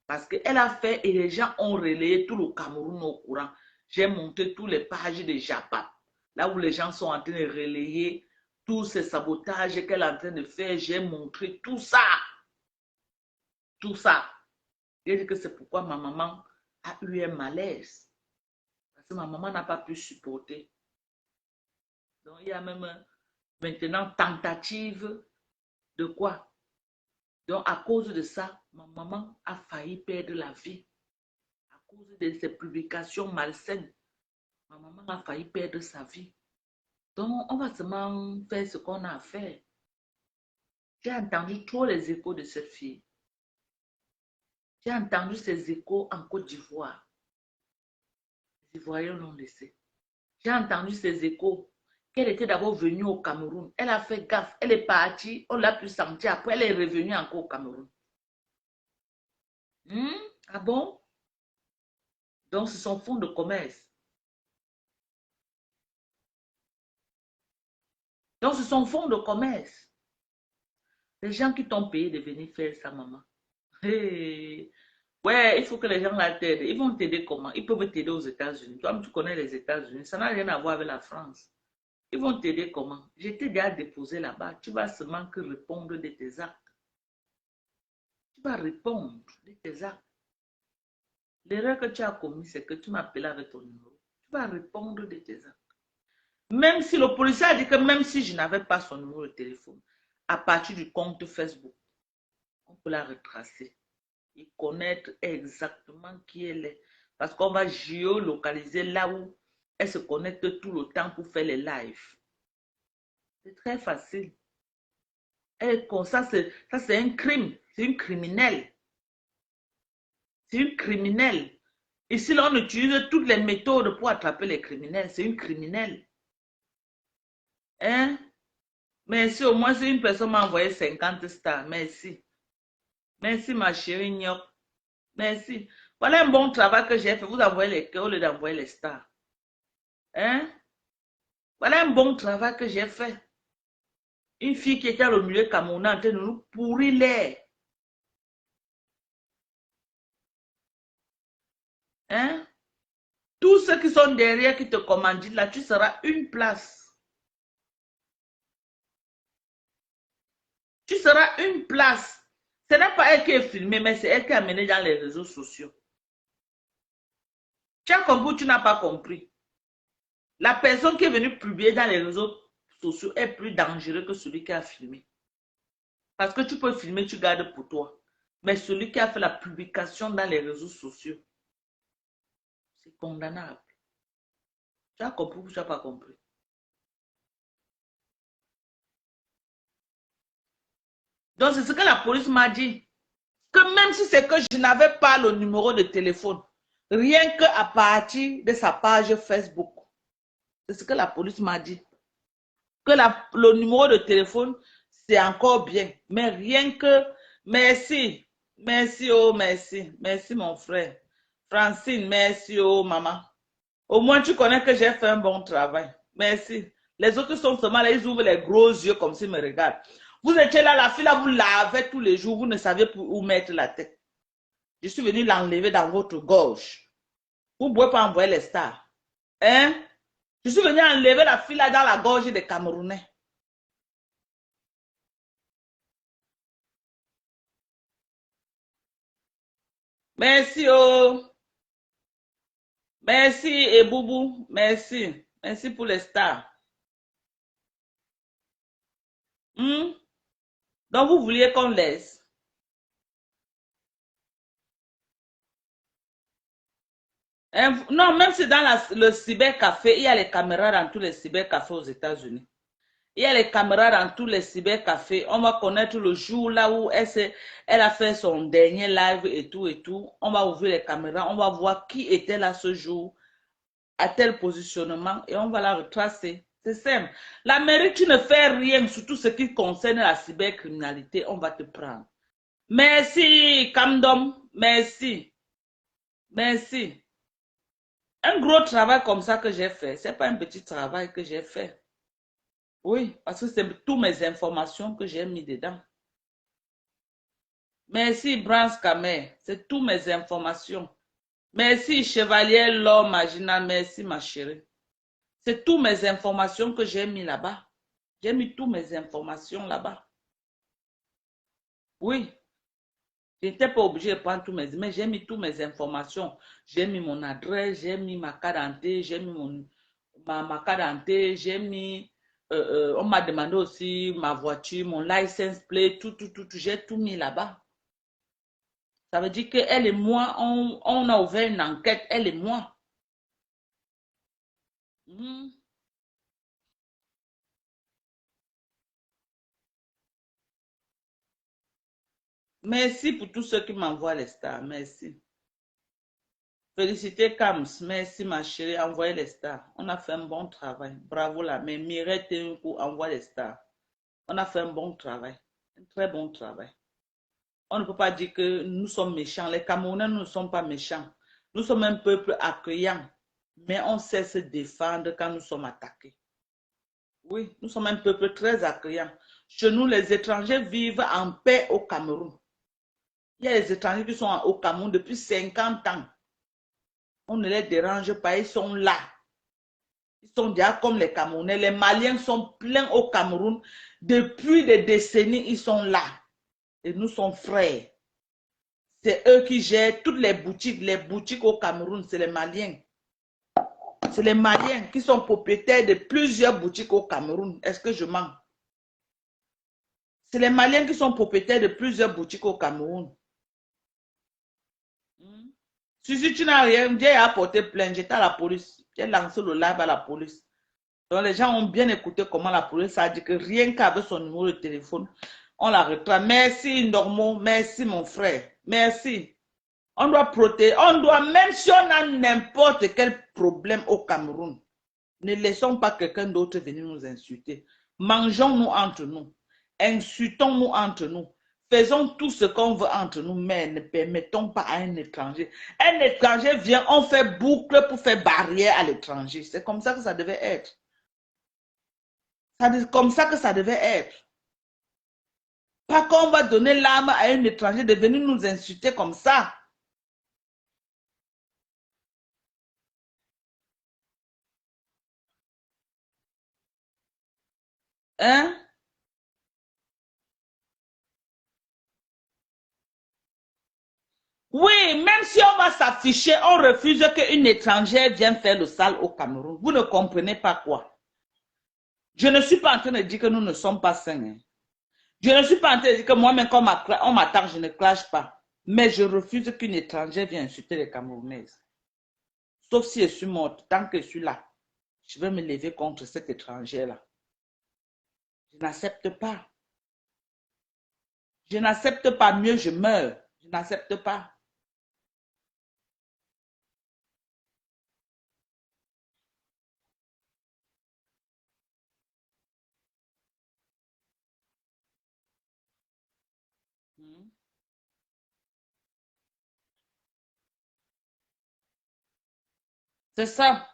Parce qu'elle a fait et les gens ont relayé tout le Cameroun au courant. J'ai montré toutes les pages de Japap, là où les gens sont en train de relayer tous ces sabotages qu'elle est en train de faire. J'ai montré tout ça. Tout ça. J'ai dit que c'est pourquoi ma maman a eu un malaise. Parce que ma maman n'a pas pu supporter. Donc il y a même maintenant tentative de quoi? Donc à cause de ça, ma maman a failli perdre la vie. À cause de ces publications malsaines, ma maman a failli perdre sa vie. Donc on va seulement faire ce qu'on a à faire. J'ai entendu trop les échos de cette fille. J'ai entendu ces échos en Côte d'Ivoire. Les Ivoiriens l'ont laissé. J'ai entendu ces échos qu'elle était d'abord venue au Cameroun. Elle a fait gaffe. Elle est partie. On l'a pu sentir. Après, elle est revenue encore au Cameroun. Ah bon? Donc, c'est son fonds de commerce. Donc, c'est son fonds de commerce. Les gens qui t'ont payé de venir faire ça, maman. Hey. Ouais, il faut que les gens là t'aident. Ils vont t'aider comment? Ils peuvent t'aider aux États-Unis. Toi, tu connais les États-Unis. Ça n'a rien à voir avec la France. Ils vont t'aider comment? Je t'ai déjà déposé là-bas. Tu vas seulement que répondre de tes actes. Tu vas répondre de tes actes. L'erreur que tu as commise, c'est que tu m'appelles avec ton numéro. Tu vas répondre de tes actes. Même si le policier a dit que même si je n'avais pas son numéro de téléphone, à partir du compte Facebook, on peut la retracer et connaître exactement qui elle est. Parce qu'on va géolocaliser là où elle se connecte tout le temps pour faire les lives. C'est très facile. Ça, c'est un crime. C'est une criminelle. C'est une criminelle. Ici, là, on utilise toutes les méthodes pour attraper les criminels. C'est une criminelle. Hein? Merci. Au moins, si une personne m'a envoyé 50 stars. Merci. Merci, ma chérie Nyok. Merci. Voilà un bon travail que j'ai fait. Vous envoyez les cœurs au lieu d'envoyer les stars. Hein? Voilà un bon travail que j'ai fait. Une fille qui était au milieu camerounais en train de nous pourrir l'air. Hein? Tous ceux qui sont derrière, qui te commandent là, tu seras une place. Tu seras une place. Ce n'est pas elle qui est filmée, mais c'est elle qui est amenée dans les réseaux sociaux. Tu as compris ou tu n'as pas compris? La personne qui est venue publier dans les réseaux sociaux est plus dangereux que celui qui a filmé. Parce que tu peux filmer, tu gardes pour toi. Mais celui qui a fait la publication dans les réseaux sociaux, c'est condamnable. Tu as compris ou tu n'as pas compris? Donc, c'est ce que la police m'a dit. Que même si c'est que je n'avais pas le numéro de téléphone, rien qu'à partir de sa page Facebook, c'est ce que la police m'a dit. Que le numéro de téléphone, c'est encore bien. Mais rien que... Merci. Merci, oh, merci. Merci, mon frère. Francine, merci, oh, maman. Au moins, tu connais que j'ai fait un bon travail. Merci. Les autres sont seulement là, ils ouvrent les gros yeux comme s'ils me regardent. Vous étiez là, la fille là, vous lavez tous les jours, vous ne savez plus où mettre la tête. Je suis venu l'enlever dans votre gorge. Vous ne pouvez pas envoyer les stars. Hein? Je suis venu enlever la fille là dans la gorge des Camerounais. Merci, oh. Merci, et Boubou. Merci. Merci pour les stars. Hmm? Donc, vous vouliez qu'on laisse. Non, même si dans le cybercafé, il y a les caméras dans tous les cybercafés aux États-Unis. Il y a les caméras dans tous les cybercafés. On va connaître le jour là où elle a fait son dernier live et tout et tout. On va ouvrir les caméras. On va voir qui était là ce jour, à tel positionnement, et on va la retracer. C'est simple. La mairie, tu ne fais rien, surtout ce qui concerne la cybercriminalité. On va te prendre. Merci, Kamdom. Merci. Merci. Un gros travail comme ça que j'ai fait, c'est pas un petit travail que j'ai fait. Oui, parce que c'est toutes mes informations que j'ai mis dedans. Merci, Brans Kamer, c'est toutes mes informations. Merci, Chevalier Laure Magina, merci, ma chérie. C'est toutes mes informations que j'ai mis là-bas. J'ai mis toutes mes informations là-bas. Oui, je n'étais pas obligée de prendre toutes mais j'ai mis toutes mes informations. J'ai mis mon adresse, j'ai mis ma carte d'identité, j'ai mis ma carte d'identité, j'ai mis, on m'a demandé aussi ma voiture, mon license plate, tout, j'ai tout mis là-bas. Ça veut dire qu'elle et moi, on a ouvert une enquête, elle et moi. Mhm. Merci pour tous ceux qui m'envoient les stars, merci. Félicité Kams, merci ma chérie, envoyez les stars. On a fait un bon travail. Bravo là, mais Mireille Tenkou envoie les stars. On a fait un bon travail, un très bon travail. On ne peut pas dire que nous sommes méchants. Les Camerounais, nous ne sommes pas méchants. Nous sommes un peuple accueillant, mais on sait se défendre quand nous sommes attaqués. Oui, nous sommes un peuple très accueillant. Chez nous, les étrangers vivent en paix au Cameroun. Il y a des étrangers qui sont au Cameroun depuis 50 ans. On ne les dérange pas, ils sont là. Ils sont déjà comme les Camerounais. Les Maliens sont pleins au Cameroun. Depuis des décennies, ils sont là. Et nous sommes frères. C'est eux qui gèrent toutes les boutiques. Les boutiques au Cameroun, c'est les Maliens. C'est les Maliens qui sont propriétaires de plusieurs boutiques au Cameroun. Est-ce que je mens? C'est les Maliens qui sont propriétaires de plusieurs boutiques au Cameroun. Si tu n'as rien, j'ai apporté plainte, j'étais à la police. J'ai lancé le live à la police. Donc les gens ont bien écouté comment la police a dit que rien qu'avec son numéro de téléphone, on la retrace. Merci Normand, merci mon frère, merci. On doit protéger, on doit, même si on a n'importe quel problème au Cameroun, ne laissons pas quelqu'un d'autre venir nous insulter. Mangeons-nous entre nous, insultons-nous entre nous. Faisons tout ce qu'on veut entre nous, mais ne permettons pas à un étranger. Un étranger vient, on fait boucle pour faire barrière à l'étranger. C'est comme ça que ça devait être. C'est comme ça que ça devait être. Pas qu'on va donner l'arme à un étranger de venir nous insulter comme ça. Hein? Oui, même si on va s'afficher, on refuse qu'une étrangère vienne faire le sale au Cameroun. Vous ne comprenez pas quoi? Je ne suis pas en train de dire que nous ne sommes pas sains. Hein. Je ne suis pas en train de dire que moi-même, quand on m'attaque, je ne clash pas. Mais je refuse qu'une étrangère vienne insulter les Camerounaises. Sauf si je suis morte. Tant que je suis là, je vais me lever contre cette étrangère-là. Je n'accepte pas. Je n'accepte pas. Mieux, je meurs. Je n'accepte pas. C'est ça.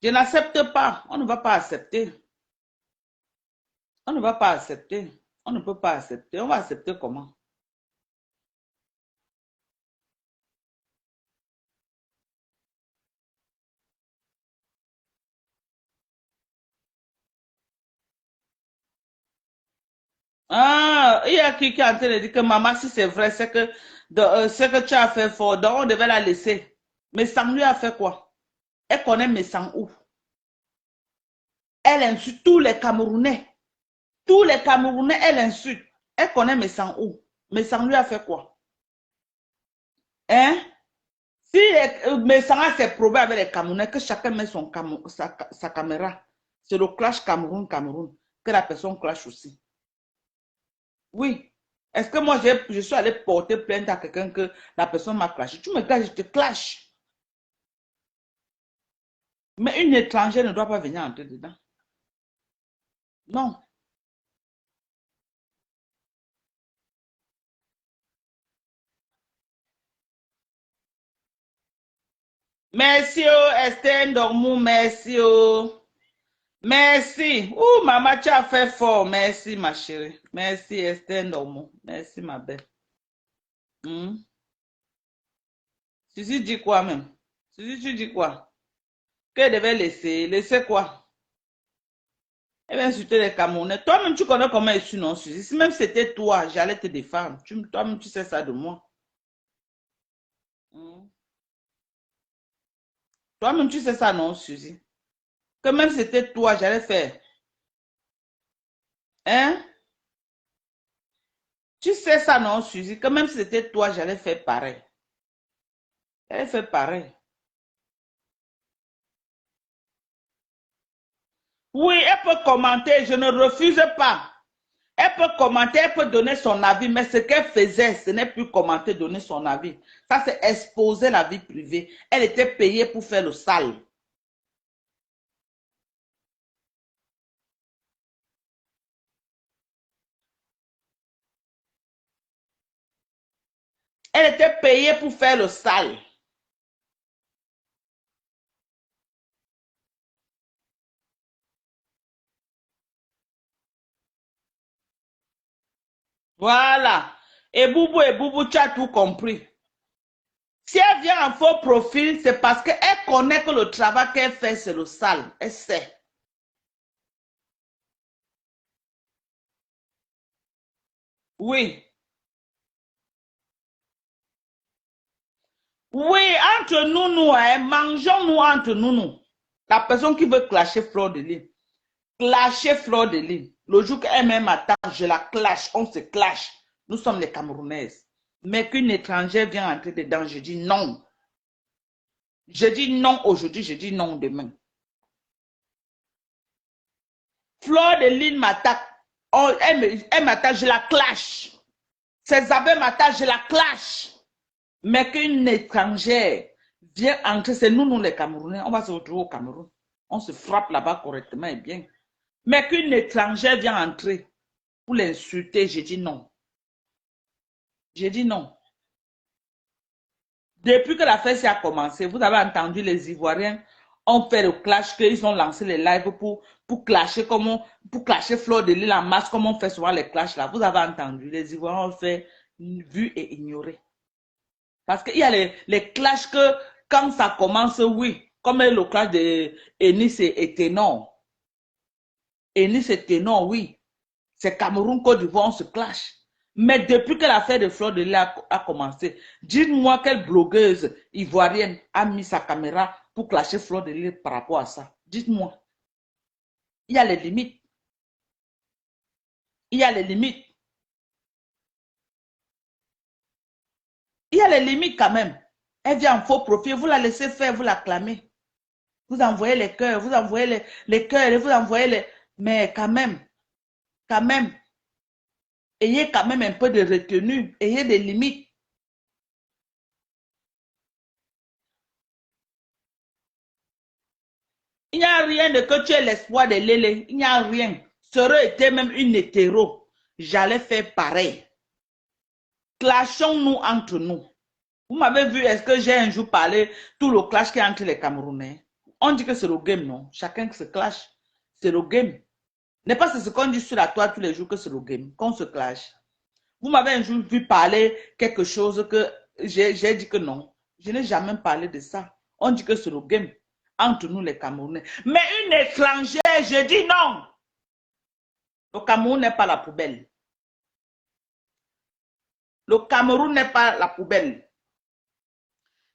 Je n'accepte pas. On ne va pas accepter. On ne va pas accepter. On ne peut pas accepter. On va accepter comment? Ah, il y a qui est en train de dire que maman, si c'est vrai, c'est que ce que tu as fait fort, donc on devait la laisser. Mais Sang lui a fait quoi? Elle connaît mes sangs où? Elle insulte tous les Camerounais. Tous les Camerounais, elle insulte. Elle connaît mes sangs où? Mais Sang lui a fait quoi? Hein? Si mes sangs s'est prouvé avec les Camerounais, que chacun met sa caméra. C'est le clash Cameroun-Cameroun. Que la personne clash aussi. Oui. Est-ce que moi, je suis allé porter plainte à quelqu'un que la personne m'a clashé? Tu me clashes, je te clash. Mais une étrangère ne doit pas venir entrer dedans. Non. Merci, oh, Esther Dormou, merci, oh. Merci. Ouh, maman, tu as fait fort. Merci, ma chérie. Merci, Esther Dormou. Merci, ma belle. Hmm. Suzy dit quoi même? Suzy, tu dis quoi? Qu'elle devait laisser. Laisser quoi? Elle va insulter les Camerounais. Toi-même, tu connais comment je suis, non, Suzy? Si même c'était toi, j'allais te défendre. Toi-même, tu sais ça de moi. Hmm. Toi-même, tu sais ça, non, Suzy? Que même si c'était toi, j'allais faire. Hein? Tu sais ça, non, Suzy? Que même si c'était toi, j'allais faire pareil. J'allais faire pareil. Oui, elle peut commenter, je ne refuse pas. Elle peut commenter, elle peut donner son avis, mais ce qu'elle faisait, ce n'est plus commenter, donner son avis. Ça, c'est exposer la vie privée. Elle était payée pour faire le sale. Elle était payée pour faire le sale. Voilà. Et Boubou, tu as tout compris. Si elle vient en faux profil, c'est parce qu'elle connaît que le travail qu'elle fait, c'est le sale. Elle sait. Oui. Oui, entre nous, hein, mangeons-nous entre nous. La personne qui veut clasher Fleur de Lys, clasher Fleur de Lys. Le jour qu'elle m'attend, je la clash, on se clash. Nous sommes les Camerounaises. Mais qu'une étrangère vient entrer dedans, je dis non. Je dis non aujourd'hui, je dis non demain. Fleur de Lys m'attaque. Oh, elle m'attaque, je la clash. Ses abeilles m'attaquent, je la clash. Mais qu'une étrangère vient entrer, c'est nous les Camerounais, on va se retrouver au Cameroun. On se frappe là-bas correctement et bien. Mais qu'une étrangère vient entrer pour l'insulter, j'ai dit non. J'ai dit non. Depuis que la fête a commencé, vous avez entendu les Ivoiriens ont fait le clash, qu'ils ont lancé les lives pour clasher, pour clasher Fleur de Lys en masse, comme on fait souvent les clashs là. Vous avez entendu, les Ivoiriens ont fait vu et ignoré. Parce qu'il y a les clashs que quand ça commence, oui, comme le clash de Enis et Ténor. Enis et Ténor, oui. C'est Cameroun, Côte d'Ivoire, on se clash. Mais depuis que l'affaire de Fleur de Lys a commencé, dites-moi quelle blogueuse ivoirienne a mis sa caméra pour clasher Fleur de Lys par rapport à ça. Dites-moi. Il y a les limites. Il y a les limites. Il y a les limites quand même. Elle vient en faux profil, vous la laissez faire, vous l'acclamez. Vous envoyez les cœurs, vous envoyez les cœurs, et vous envoyez les... Mais quand même, ayez quand même un peu de retenue, ayez des limites. Il n'y a rien de que tu aies l'espoir de Lélé. Il n'y a rien. Ça aurait été même une hétéro. J'allais faire pareil. Clashons-nous entre nous. Vous m'avez vu, est-ce que j'ai un jour parlé tout le clash qui est entre les Camerounais? On dit que c'est le game, non? Chacun se clash. C'est le game. N'est pas ce qu'on dit sur la toile tous les jours que c'est le game, qu'on se clash. Vous m'avez un jour vu parler quelque chose que j'ai dit que non. Je n'ai jamais parlé de ça. On dit que c'est le game entre nous les Camerounais. Mais une étrangère, je dis non. Le Cameroun n'est pas la poubelle. Le Cameroun n'est pas la poubelle.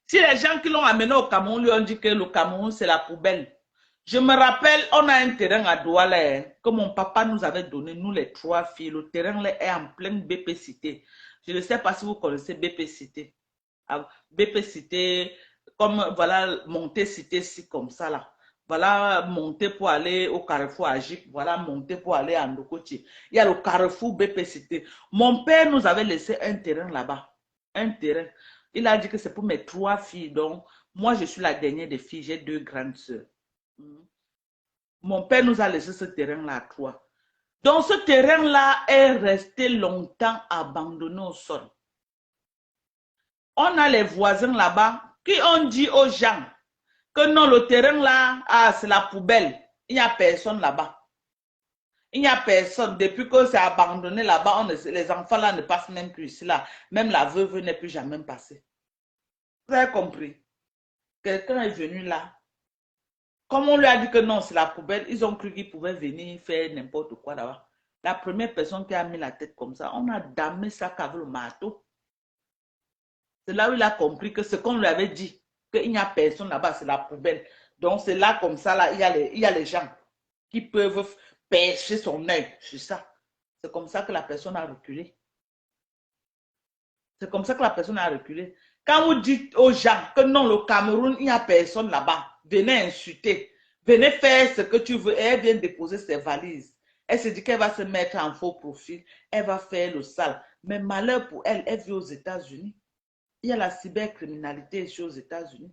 Si les gens qui l'ont amené au Cameroun lui ont dit que le Cameroun, c'est la poubelle. Je me rappelle, on a un terrain à Douala que mon papa nous avait donné, nous les 3 filles. Le terrain là, est en pleine BP Cité. Je ne sais pas si vous connaissez BP Cité. BP Cité, comme voilà, monter Cité, si comme ça là. Voilà, monter pour aller au carrefour Agip. Voilà, monter pour aller à Ndokoti. Il y a le carrefour BP Cité. Mon père nous avait laissé un terrain là-bas. Un terrain. Il a dit que c'est pour mes 3 filles. Donc, moi, je suis la dernière des filles. J'ai 2 grandes sœurs. Mon père nous a laissé ce terrain-là à 3. Donc, ce terrain-là est resté longtemps abandonné au sol. On a les voisins là-bas qui ont dit aux gens que non, le terrain-là, ah, c'est la poubelle. Il n'y a personne là-bas. Il n'y a personne. Depuis que c'est abandonné là-bas, les enfants là ne passent même plus ici. Là. Même la veuve n'est plus jamais passée. Vous avez compris? Quelqu'un est venu là. Comme on lui a dit que non, c'est la poubelle, ils ont cru qu'ils pouvaient venir faire n'importe quoi là-bas. La première personne qui a mis la tête comme ça, on a damé ça avec le marteau. C'est là où il a compris que ce qu'on lui avait dit, qu'il n'y a personne là-bas, c'est la poubelle. Donc c'est là comme ça, là, il y a les gens qui peuvent pêcher son œil sur ça. C'est comme ça que la personne a reculé. C'est comme ça que la personne a reculé. Quand vous dites aux gens que non, le Cameroun, il n'y a personne là-bas, venez insulter, venez faire ce que tu veux, et elle vient déposer ses valises. Elle se dit qu'elle va se mettre en faux profil, elle va faire le sale. Mais malheur pour elle, elle vit aux États-Unis. Il y a la cybercriminalité ici aux États-Unis.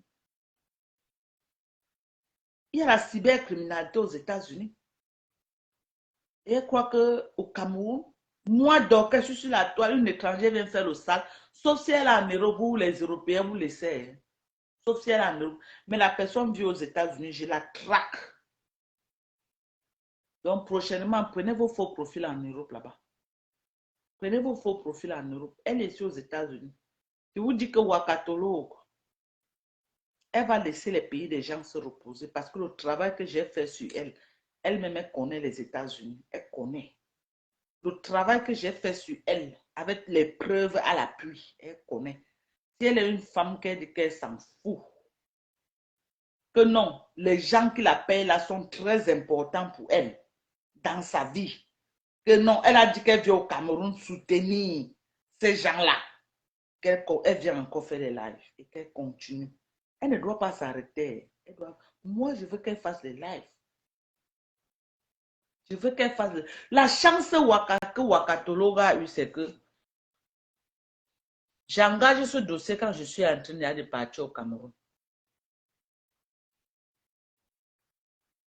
Il y a la cybercriminalité aux États-Unis. Et elle croit qu'au Cameroun, moi, donc, je suis sur la toile, une étrangère vient faire le sale, sauf si elle est en Europe ou les Européens vous laissez. Sauf si elle est en Europe. Mais la personne vit aux États-Unis, je la traque. Donc, prochainement, prenez vos faux profils en Europe là-bas. Prenez vos faux profils en Europe. Elle est ici aux États-Unis. Je vous dis que Wakatolo, elle va laisser les pays des gens se reposer parce que le travail que j'ai fait sur elle, elle-même, elle connaît les États-Unis. Elle connaît. Le travail que j'ai fait sur elle, avec les preuves à l'appui, elle connaît. Si elle est une femme qui dit qu'elle s'en fout, que non, les gens qui la payent là sont très importants pour elle dans sa vie, que non, elle a dit qu'elle vient au Cameroun soutenir ces gens-là, qu'elle vient encore faire des lives et qu'elle continue. Elle ne doit pas s'arrêter. Moi, je veux qu'elle fasse les lives. Je veux qu'elle fasse... La chance que Wakatologa a eu, c'est que j'engage ce dossier quand je suis en train de partir au Cameroun.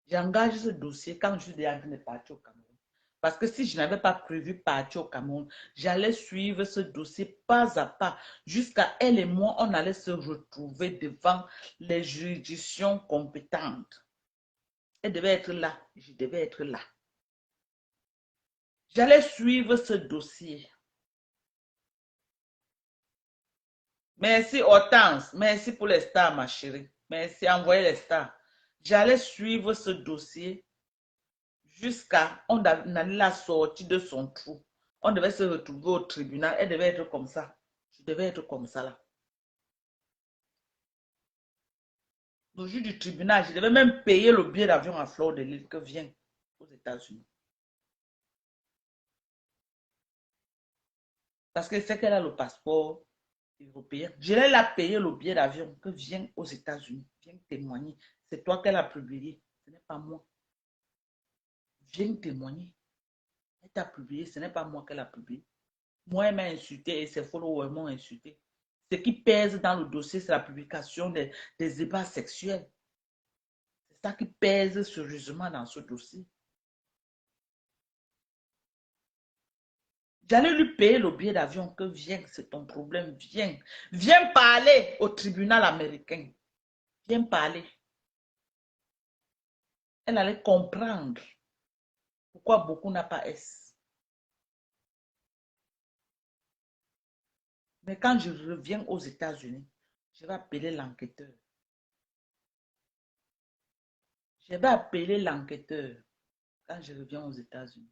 J'engage ce dossier quand je suis en train de partir au Cameroun. Parce que si je n'avais pas prévu partir au Cameroun, j'allais suivre ce dossier pas à pas. Jusqu'à elle et moi, on allait se retrouver devant les juridictions compétentes. Elle devait être là. Je devais être là. J'allais suivre ce dossier. Merci Hortense. Merci pour les stars, ma chérie. Merci, envoyez les stars. J'allais suivre ce dossier jusqu'à on allait la sortir de son trou. On devait se retrouver au tribunal. Elle devait être comme ça. Je devais être comme ça là. Le jour du tribunal, je devais même payer le billet d'avion à Fleur de Lille que vient aux États-Unis. Parce que c'est qu'elle a le passeport européen. Je vais la payer le billet d'avion que vient aux États-Unis. Viens témoigner. C'est toi qu'elle a publié. Ce n'est pas moi. Viens témoigner. Elle t'a publié. Ce n'est pas moi qu'elle a publié. Moi, elle m'a insulté et ses followers m'ont insulté. Ce qui pèse dans le dossier, c'est la publication des débats sexuels. C'est ça qui pèse sérieusement dans ce dossier. J'allais lui payer le billet d'avion que viens, c'est ton problème, viens. Viens parler au tribunal américain. Viens parler. Elle allait comprendre pourquoi beaucoup n'a pas S. Mais quand je reviens aux États-Unis, je vais appeler l'enquêteur. Je vais appeler l'enquêteur quand je reviens aux États-Unis.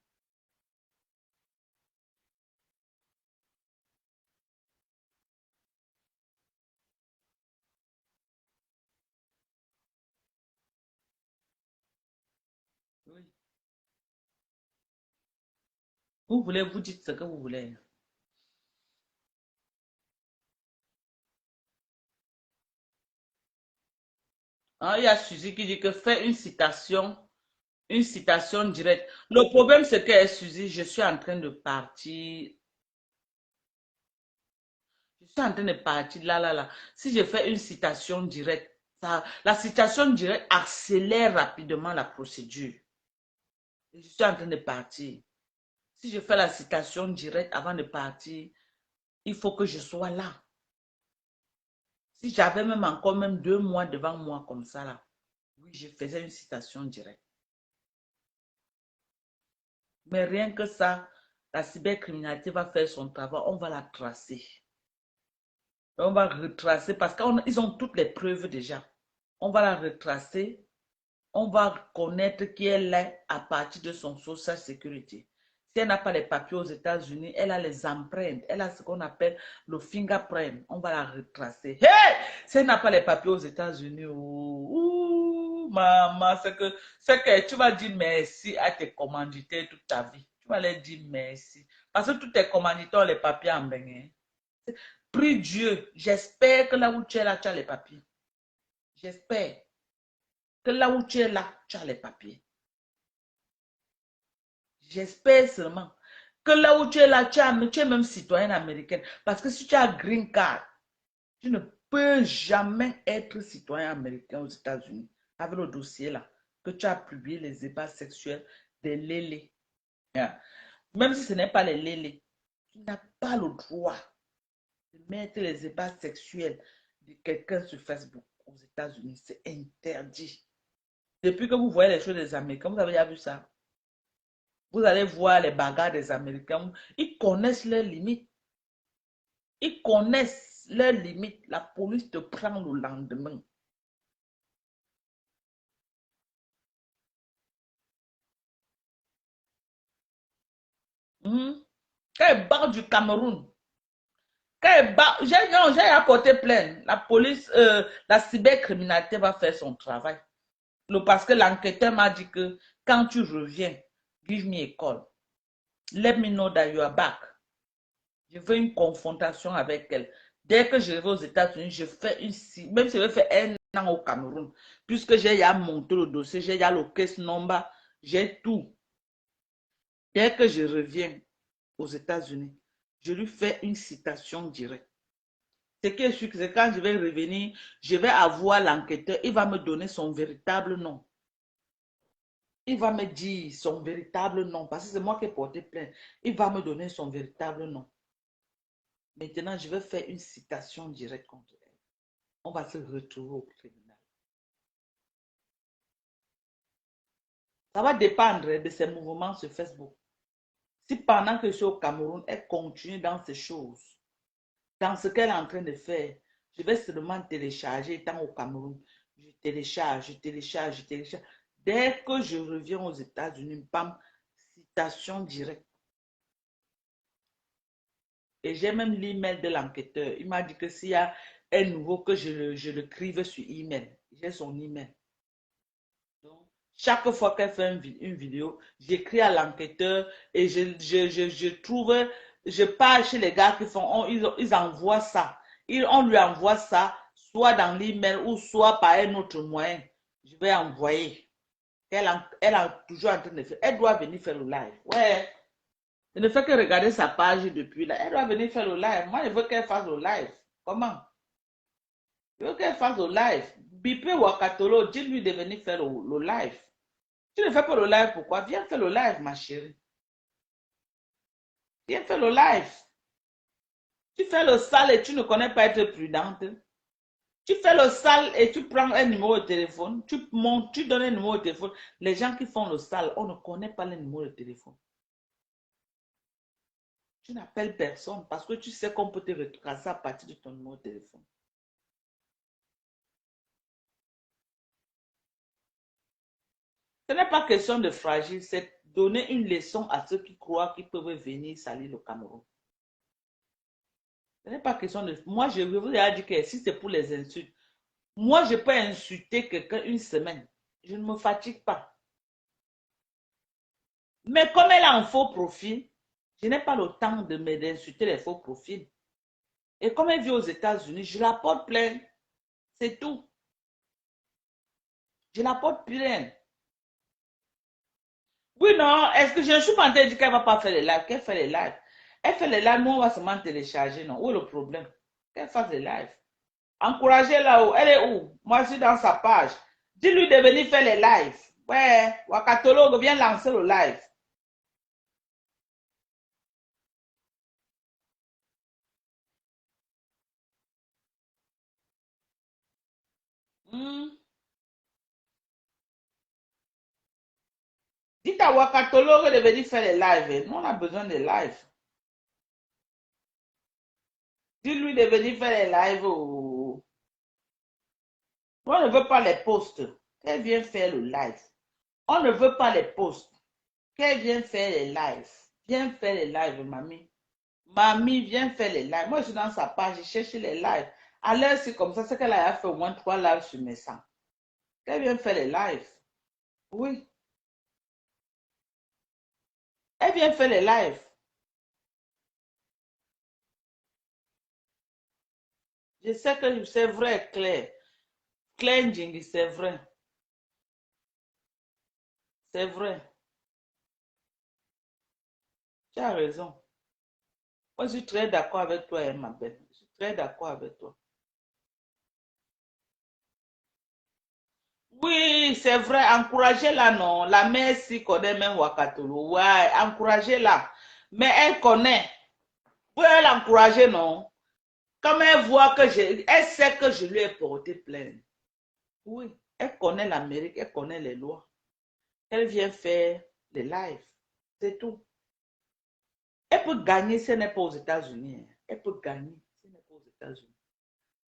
Vous voulez, vous dites ce que vous voulez. Hein, il y a Suzy qui dit que fais une citation directe. Le problème, c'est que Suzy, je suis en train de partir. Je suis en train de partir là. Si je fais une citation directe, la citation directe accélère rapidement la procédure. Je suis en train de partir. Si je fais la citation directe avant de partir, il faut que je sois là. Si j'avais même encore même 2 mois devant moi comme ça là, oui, je faisais une citation directe. Mais rien que ça, la cybercriminalité va faire son travail, on va la tracer. On va retracer parce qu'ils ont toutes les preuves déjà. On va la retracer, on va connaître qui elle est à partir de son social security. Si elle n'a pas les papiers aux États-Unis, elle a les empreintes, elle a ce qu'on appelle le fingerprint. On va la retracer. Hey! Si elle n'a pas les papiers aux États-Unis, maman, c'est que tu vas dire merci à tes commanditaires toute ta vie. Tu vas leur dire merci. Parce que tous tes commanditaires ont les papiers en bain. Prie Dieu, j'espère que là où tu es là, tu as les papiers. J'espère que là où tu es là, tu as les papiers. J'espère seulement que là où tu es là, tu es même citoyenne américaine. Parce que si tu as green card, tu ne peux jamais être citoyen américain aux États-Unis. Avec le dossier là, que tu as publié les ébats sexuels des lélés. Même si ce n'est pas les lélés, tu n'as pas le droit de mettre les ébats sexuels de quelqu'un sur Facebook aux États-Unis. C'est interdit. Depuis que vous voyez les choses des Américains, vous avez déjà vu ça. Vous allez voir les bagarres des Américains. Ils connaissent leurs limites. Ils connaissent leurs limites. La police te prend le lendemain. Quand elle barre du Cameroun, j'ai apporté plainte. La police, la cybercriminalité va faire son travail. Parce que l'enquêteur m'a dit que quand tu reviens, give me a call. Let me know that you are back. Je veux une confrontation avec elle. Dès que je vais aux États-Unis, je fais même si je vais faire un an au Cameroun, puisque j'ai déjà monté le dossier, j'ai déjà le case number, j'ai tout. Dès que je reviens aux États-Unis, je lui fais une citation directe. Ce qui est sûr, c'est quand je vais revenir, je vais avoir l'enquêteur, il va me donner son véritable nom. Il va me dire son véritable nom, parce que c'est moi qui ai porté plainte. Il va me donner son véritable nom. Maintenant, je vais faire une citation directe contre elle. On va se retrouver au tribunal. Ça va dépendre de ses mouvements sur Facebook. Si pendant que je suis au Cameroun, elle continue dans ces choses, dans ce qu'elle est en train de faire, je vais seulement télécharger étant au Cameroun. Je télécharge. Dès que je reviens aux États-Unis, bam, citation directe. Et j'ai même l'email de l'enquêteur. Il m'a dit que s'il y a un nouveau, que je l'écrive sur email. J'ai son email. Donc, chaque fois qu'elle fait une vidéo, j'écris à l'enquêteur et je trouve, je pars chez les gars qui font, ils envoient ça. On lui envoie ça, soit dans l'email ou soit par un autre moyen. Je vais envoyer. Elle a toujours en train de faire. Elle doit venir faire le live. Ouais. Elle ne fait que regarder sa page depuis là. Elle doit venir faire le live. Moi, je veux qu'elle fasse le live. Comment? Je veux qu'elle fasse le live. Bipé Wakatolo, dis-lui de venir faire le live. Tu ne fais pas le live, pourquoi? Viens faire le live, ma chérie. Viens faire le live. Tu fais le sale et tu ne connais pas être prudente. Tu fais le sale et tu prends un numéro de téléphone. Tu montes, tu donnes un numéro de téléphone. Les gens qui font le sale, on ne connaît pas le numéro de téléphone. Tu n'appelles personne parce que tu sais qu'on peut te retracer à partir de ton numéro de téléphone. Ce n'est pas question de fragile, c'est donner une leçon à ceux qui croient qu'ils peuvent venir salir le Cameroun. Ce n'est pas question de... Moi, je vous ai dit que si c'est pour les insultes, moi, je peux insulter quelqu'un une semaine. Je ne me fatigue pas. Mais comme elle a un faux profil, Je n'ai pas le temps d'insulter les faux profils. Et comme elle vit aux États-Unis, je la porte plainte. C'est tout. Je la porte plainte. Oui, non, est-ce que je ne suis pas en train de dire qu'elle ne va pas faire les lives, qu'elle fait les lives. Elle fait les lives, nous on va seulement télécharger, non? Où est le problème? Qu'elle fasse les lives. Encouragez-la où? Elle est où? Moi, je suis dans sa page. Dis-lui de venir faire les lives. Ouais, Wakatologue vient lancer le live. Hmm. Dites à Wakatologue de venir faire les lives. Nous, on a besoin de lives. Dis-lui de venir faire les lives. Oh. On ne veut pas les posts. Qu'elle vienne faire le live. On ne veut pas les posts. Qu'elle vienne faire les lives. Viens faire les lives, mamie. Mamie, viens faire les lives. Moi, je suis dans sa page, je cherche les lives. À l'heure, c'est comme ça, c'est qu'elle a fait au moins 3 lives sur mes sangs. Qu'elle vient faire les lives. Oui. Elle vient faire les lives. Je sais que c'est vrai, Claire. Claire Njingi, c'est vrai. C'est vrai. Tu as raison. Moi, je suis très d'accord avec toi, ma belle. Je suis très d'accord avec toi. Oui, c'est vrai, encouragez-la, non. La mère si connaît même Wakatolo. Ouais, encouragez-la. Mais elle connaît. Vous pouvez l'encourager, non? Comme elle voit que elle sait que je lui ai porté plainte. Oui, elle connaît l'Amérique, elle connaît les lois. Elle vient faire les lives. C'est tout. Elle peut gagner si elle n'est pas aux États-Unis. Elle peut gagner si elle n'est pas aux États-Unis.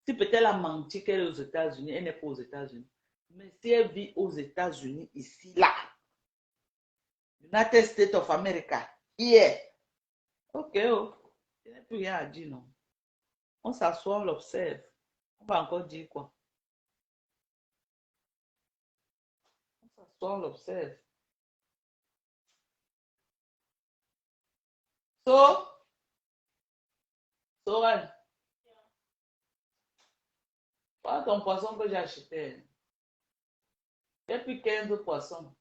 Si peut-être elle a menti qu'elle est aux États-Unis, elle n'est pas aux États-Unis. Mais si elle vit aux États-Unis, ici, là, United States of America, here, ok, oh, il n'y a plus rien à dire, non. On s'assoit, on l'observe. On va encore dire quoi? On s'assoit, on l'observe. So, Sorel, voilà ton poisson que j'ai acheté. J'ai plus 15 poissons.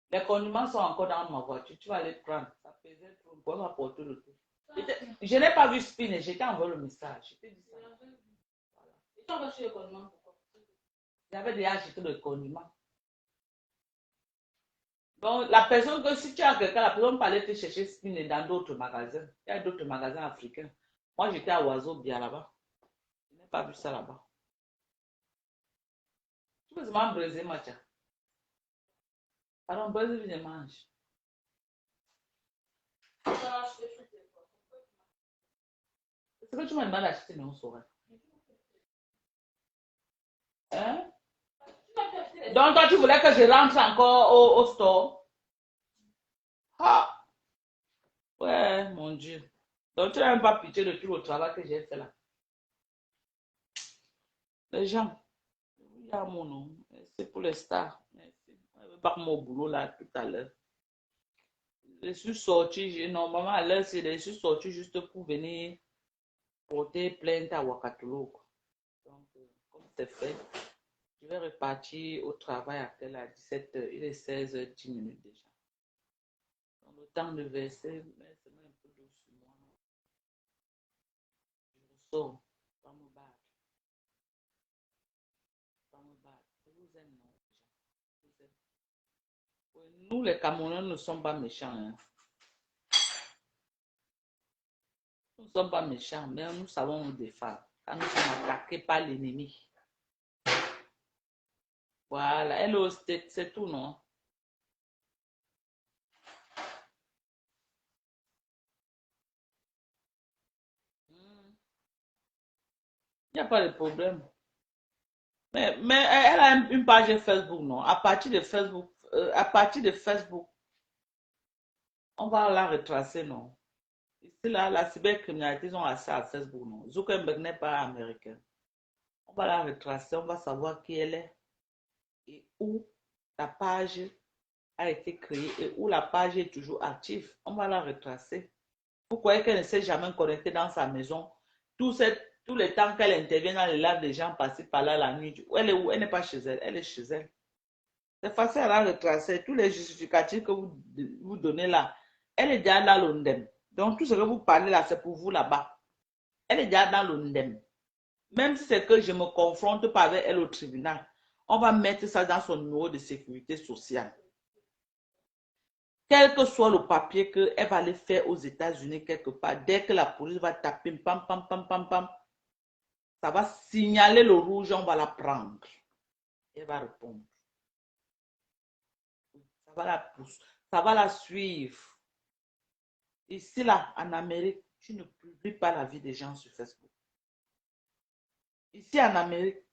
Les condiments sont encore dans ma voiture. Tu vas les prendre. Ça pesait trop. On va porter le tout. Je n'ai pas vu Spin et j'étais envoyé le message. Je t'ai dit ça. Voilà. Et tu as reçu les condiments pourquoi? J'avais déjà acheté le condiment. Donc, la personne que si tu as quelqu'un, la personne peut aller te chercher Spin dans d'autres magasins. Il y a d'autres magasins africains. Moi, j'étais à Oiseau bien là-bas. Je n'ai pas vu ça là-bas. Tu peux seulement briser, Macha. Alors, briser, je mange. C'est que tu m'as demandé d'acheter, mais on saurait. Hein? Donc, toi, tu voulais que je rentre encore au store? Ah, ouais, mon Dieu. Donc, tu n'as même pas pitié de tout le travail que j'ai fait là. Les gens, il y a mon nom. C'est pour les stars. Merci. Je vais pas mon boulot là tout à l'heure. Je suis sorti, normalement à l'heure, je suis sorti juste pour venir porter plainte à Wakatolo. Donc, comme c'est fait, je vais repartir au travail à 17h. Il est 16h10 déjà. Donc, le temps de verser, mais c'est un peu doux sur moi. Je ressors. Pas me battre. Pas me battre. Je vous aime, non, je vous aime. Oui, nous, les Camerounais, ne sommes pas méchants. Hein. Nous ne sommes pas méchants, mais nous savons nous défendre. Quand nous sommes attaqués par l'ennemi. Voilà. Hello, c'est tout, non? Il n'y a pas de problème. Mais elle a une page Facebook, non? À partir de Facebook, on va la retracer, non? Ici, là, la cybercriminalité, ils ont accès à Facebook, non? Zuckerberg n'est pas américain. On va la retracer, on va savoir qui elle est et où la page a été créée et où la page est toujours active. On va la retracer. Vous croyez qu'elle ne s'est jamais connectée dans sa maison? Tout le temps qu'elle intervient dans les lives des gens passés par là la nuit. Elle est où? Elle n'est pas chez elle. Elle est chez elle. C'est facile à la retracer. Tous les justificatifs que vous donnez là, elle est déjà dans l'ONDEM. Donc tout ce que vous parlez là, c'est pour vous là-bas. Elle est déjà dans l'ONDEM. Même si c'est que je ne me confronte pas avec elle au tribunal, on va mettre ça dans son numéro de sécurité sociale. Quel que soit le papier qu'elle va aller faire aux États-Unis quelque part, dès que la police va taper, pam, pam, pam, pam, pam, ça va signaler le rouge, on va la prendre. Elle va répondre. Ça va la suivre. Ici, là, en Amérique, tu ne publies pas la vie des gens sur Facebook. Ici, en Amérique,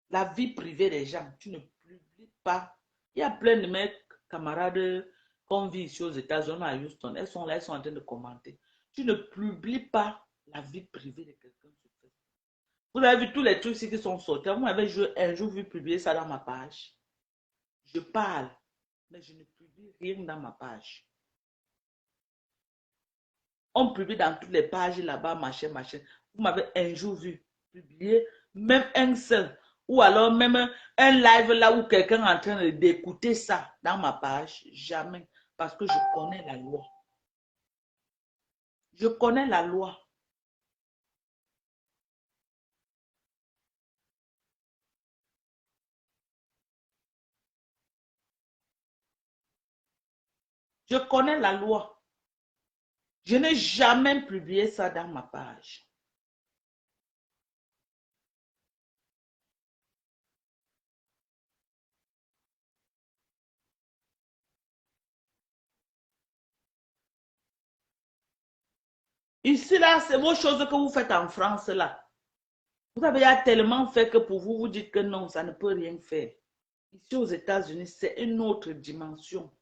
la vie privée des gens, tu ne publies pas. Il y a plein de mes camarades qu'on vit ici aux États-Unis, à Houston. Elles sont là, elles sont en train de commenter. Tu ne publies pas la vie privée de quelqu'un sur Facebook. Vous avez vu tous les trucs ici qui sont sortis. Vous m'avez un jour vu publier ça dans ma page. Je parle, mais je ne publie rien dans ma page. On publie dans toutes les pages là-bas, machin, machin. Vous m'avez un jour vu publier, même un seul. Ou alors même un live là où quelqu'un est en train d'écouter ça dans ma page. Jamais. Parce que je connais la loi. Je connais la loi. Je connais la loi. Je n'ai jamais publié ça dans ma page. Ici, là, c'est vos choses que vous faites en France, là. Vous avez déjà tellement fait que pour vous, vous dites que non, ça ne peut rien faire. Ici, aux États-Unis, c'est une autre dimension.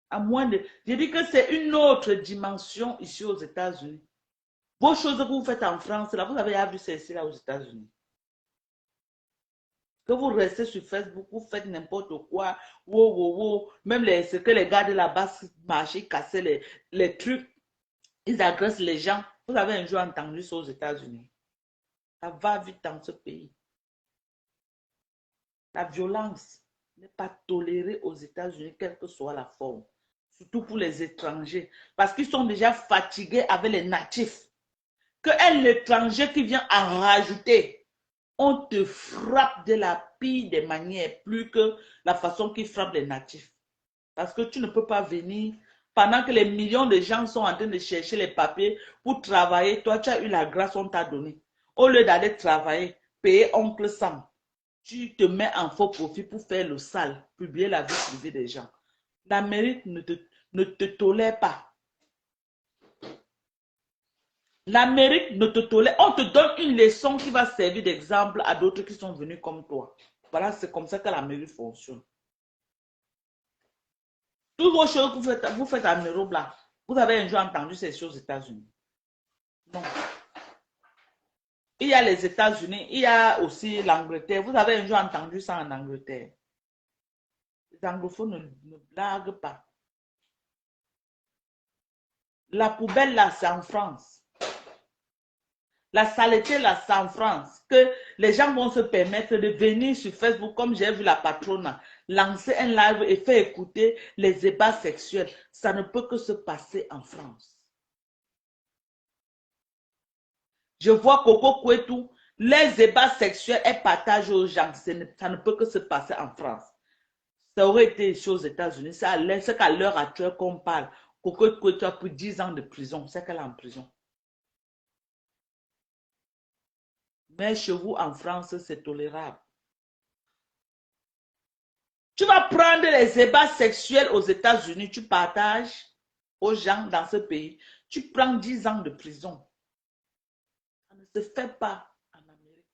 À moins de... Je dis que c'est une autre dimension ici aux États-Unis. Vos choses que vous faites en France, là, vous avez déjà vu c'est ici, là, aux États-Unis. Que vous restez sur Facebook, vous faites n'importe quoi. Wow, wow, wow. Même ce que les gars de là-bas marchaient, cassaient les trucs. Ils agressent les gens. Vous avez un jour entendu ça aux États-Unis. Ça va vite dans ce pays. La violence n'est pas tolérée aux États-Unis, quelle que soit la forme. Surtout pour les étrangers. Parce qu'ils sont déjà fatigués avec les natifs. Qu'un étranger qui vient en rajouter, on te frappe de la pire des manières, plus que la façon qu'ils frappent les natifs. Parce que tu ne peux pas venir, pendant que les millions de gens sont en train de chercher les papiers pour travailler, toi tu as eu la grâce, on t'a donné. Au lieu d'aller travailler, payer oncle Sam, tu te mets en faux profit pour faire le sale, publier la vie privée des gens. L'Amérique ne te tolère pas. L'Amérique ne te tolère. On te donne une leçon qui va servir d'exemple à d'autres qui sont venus comme toi. Voilà, c'est comme ça que l'Amérique fonctionne. Toutes vos choses que vous faites en Europe, là, vous avez un jour entendu ces choses aux États-Unis. Non. Il y a les États-Unis, il y a aussi l'Angleterre. Vous avez un jour entendu ça en Angleterre. Les anglophones ne blaguent pas. La poubelle, là, c'est en France. La saleté, là, c'est en France. Que les gens vont se permettre de venir sur Facebook, comme j'ai vu la patronne, lancer un live et faire écouter les ébats sexuels. Ça ne peut que se passer en France. Je vois Coco Kouetou, les ébats sexuels, elles partagent aux gens. Ça ne peut que se passer en France. Ça aurait été ici aux États-Unis. C'est qu'à l'heure actuelle qu'on parle. Coco Kouetou a pris 10 ans de prison. C'est qu'elle est en prison. Mais chez vous, en France, c'est tolérable. Tu vas prendre les ébats sexuels aux États-Unis, tu partages aux gens dans ce pays. Tu prends 10 ans de prison. Ça ne se fait pas en Amérique.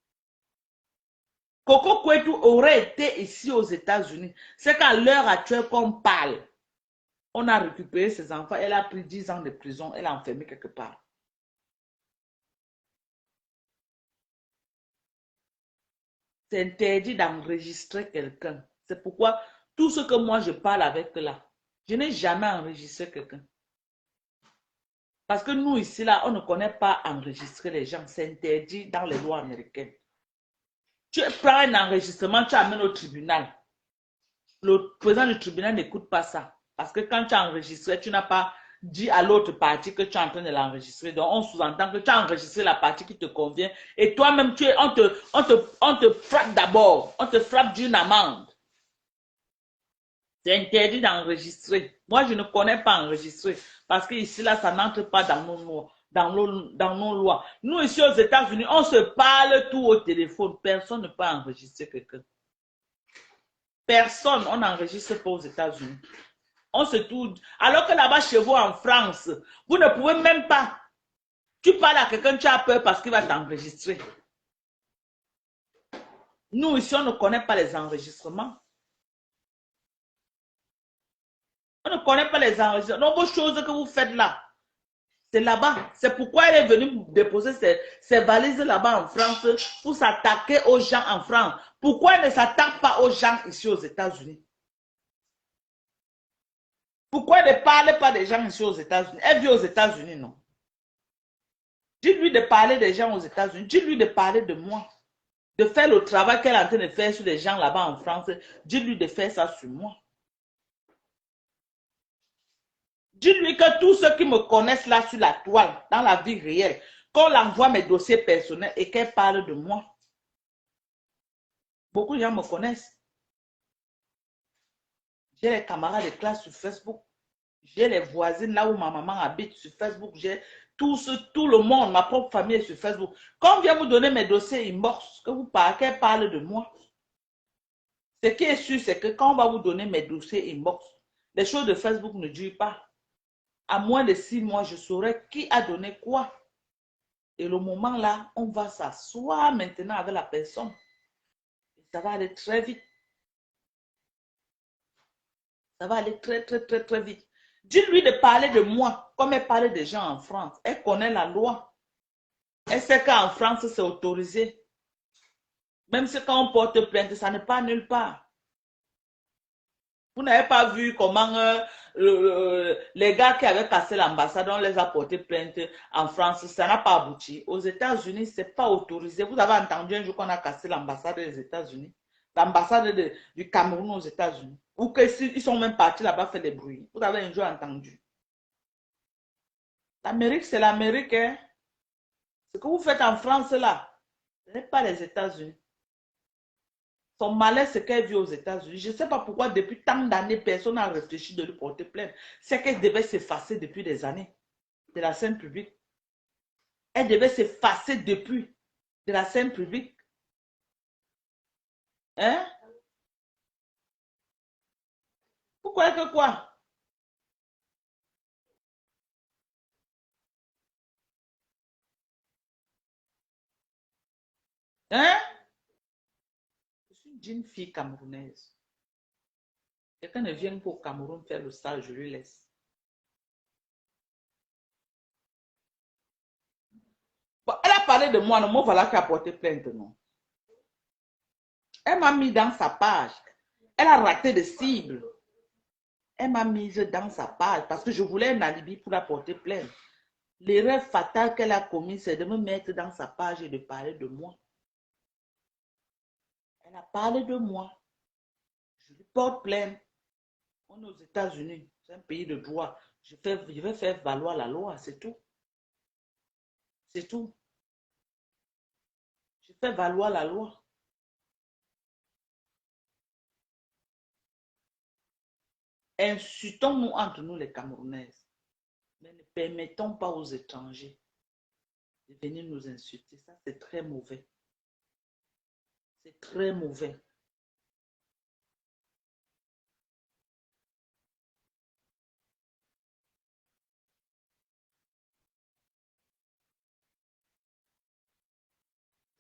Coco Kouetou aurait été ici aux États-Unis. C'est qu'à l'heure actuelle qu'on parle, on a récupéré ses enfants. Elle a pris 10 ans de prison. Elle est enfermée quelque part. C'est interdit d'enregistrer quelqu'un. C'est pourquoi tout ce que moi je parle avec là, je n'ai jamais enregistré quelqu'un. Parce que nous, ici, là, on ne connaît pas enregistrer les gens. C'est interdit dans les lois américaines. Tu prends un enregistrement, tu amènes au tribunal. Le président du tribunal n'écoute pas ça. Parce que quand tu as enregistré, tu n'as pas dit à l'autre partie que tu es en train de l'enregistrer. Donc, on sous-entend que tu as enregistré la partie qui te convient. Et toi-même, on te frappe d'abord. On te frappe d'une amende. C'est interdit d'enregistrer. Moi, je ne connais pas enregistrer. Parce que ici, là, ça n'entre pas dans nos lois. Dans nos lois. Nous, ici aux États-Unis, on se parle tout au téléphone. Personne ne peut enregistrer quelqu'un. Personne, on n'enregistre pas aux États-Unis. On se tourne. Alors que là-bas, chez vous, en France, vous ne pouvez même pas. Tu parles à quelqu'un, tu as peur parce qu'il va t'enregistrer. Nous, ici, on ne connaît pas les enregistrements. On ne connaît pas les enregistrements. Donc, vos choses que vous faites là, c'est là-bas. C'est pourquoi elle est venue déposer ses valises là-bas en France pour s'attaquer aux gens en France. Pourquoi elle ne s'attaque pas aux gens ici aux États-Unis? Pourquoi elle ne parle pas des gens ici aux États-Unis? Elle vit aux États-Unis, non? Dites-lui de parler des gens aux États-Unis. Dites-lui de parler de moi. De faire le travail qu'elle est en train de faire sur les gens là-bas en France. Dites-lui de faire ça sur moi. Dites-lui que tous ceux qui me connaissent là sur la toile, dans la vie réelle, qu'on l'envoie mes dossiers personnels et qu'elle parle de moi. Beaucoup de gens me connaissent. J'ai les camarades de classe sur Facebook. J'ai les voisines là où ma maman habite sur Facebook. J'ai tout le monde, ma propre famille est sur Facebook. Quand on vient vous donner mes dossiers inbox, qu'elle parle de moi. Ce qui est sûr, c'est que quand on va vous donner mes dossiers inbox, les choses de Facebook ne durent pas. À moins de 6 mois, je saurai qui a donné quoi. Et le moment là, on va s'asseoir maintenant avec la personne. Et ça va aller très vite. Ça va aller très, très, très, très vite. Dis-lui de parler de moi comme elle parle des gens en France. Elle connaît la loi. Elle sait qu'en France, c'est autorisé. Même si quand on porte plainte, ça n'est pas nulle part. Vous n'avez pas vu comment les gars qui avaient cassé l'ambassade, on les a porté plainte en France. Ça n'a pas abouti. Aux États-Unis, ce n'est pas autorisé. Vous avez entendu un jour qu'on a cassé l'ambassade des États-Unis. L'ambassade du Cameroun aux États-Unis. Ou qu'ils sont même partis là-bas faire des bruits. Vous avez un jour entendu. L'Amérique, c'est l'Amérique. Hein? Ce que vous faites en France là, ce n'est pas les États-Unis. Son malheur, c'est qu'elle vit aux États-Unis. Je ne sais pas pourquoi, depuis tant d'années, personne n'a réfléchi de lui porter plainte. C'est qu'elle devait s'effacer depuis des années de la scène publique. Elle devait s'effacer depuis de la scène publique. Hein? Pourquoi que quoi? Hein? Je suis une jeune fille camerounaise. Quelqu'un ne vient pas au Cameroun faire le stage, je lui laisse. Bon, elle a parlé de moi, non, moi voilà qui a porté plainte, non. Elle m'a mis dans sa page. Elle a raté de cible. Elle m'a mise dans sa page parce que je voulais un alibi pour la porter plainte. L'erreur fatale qu'elle a commise, c'est de me mettre dans sa page et de parler de moi. Elle a parlé de moi. Je lui porte plainte. On est aux États-Unis. C'est un pays de droit. Je vais faire valoir la loi, c'est tout. C'est tout. Je fais valoir la loi. Insultons-nous entre nous les Camerounaises. Mais ne permettons pas aux étrangers de venir nous insulter. Ça, c'est très mauvais. C'est très mauvais.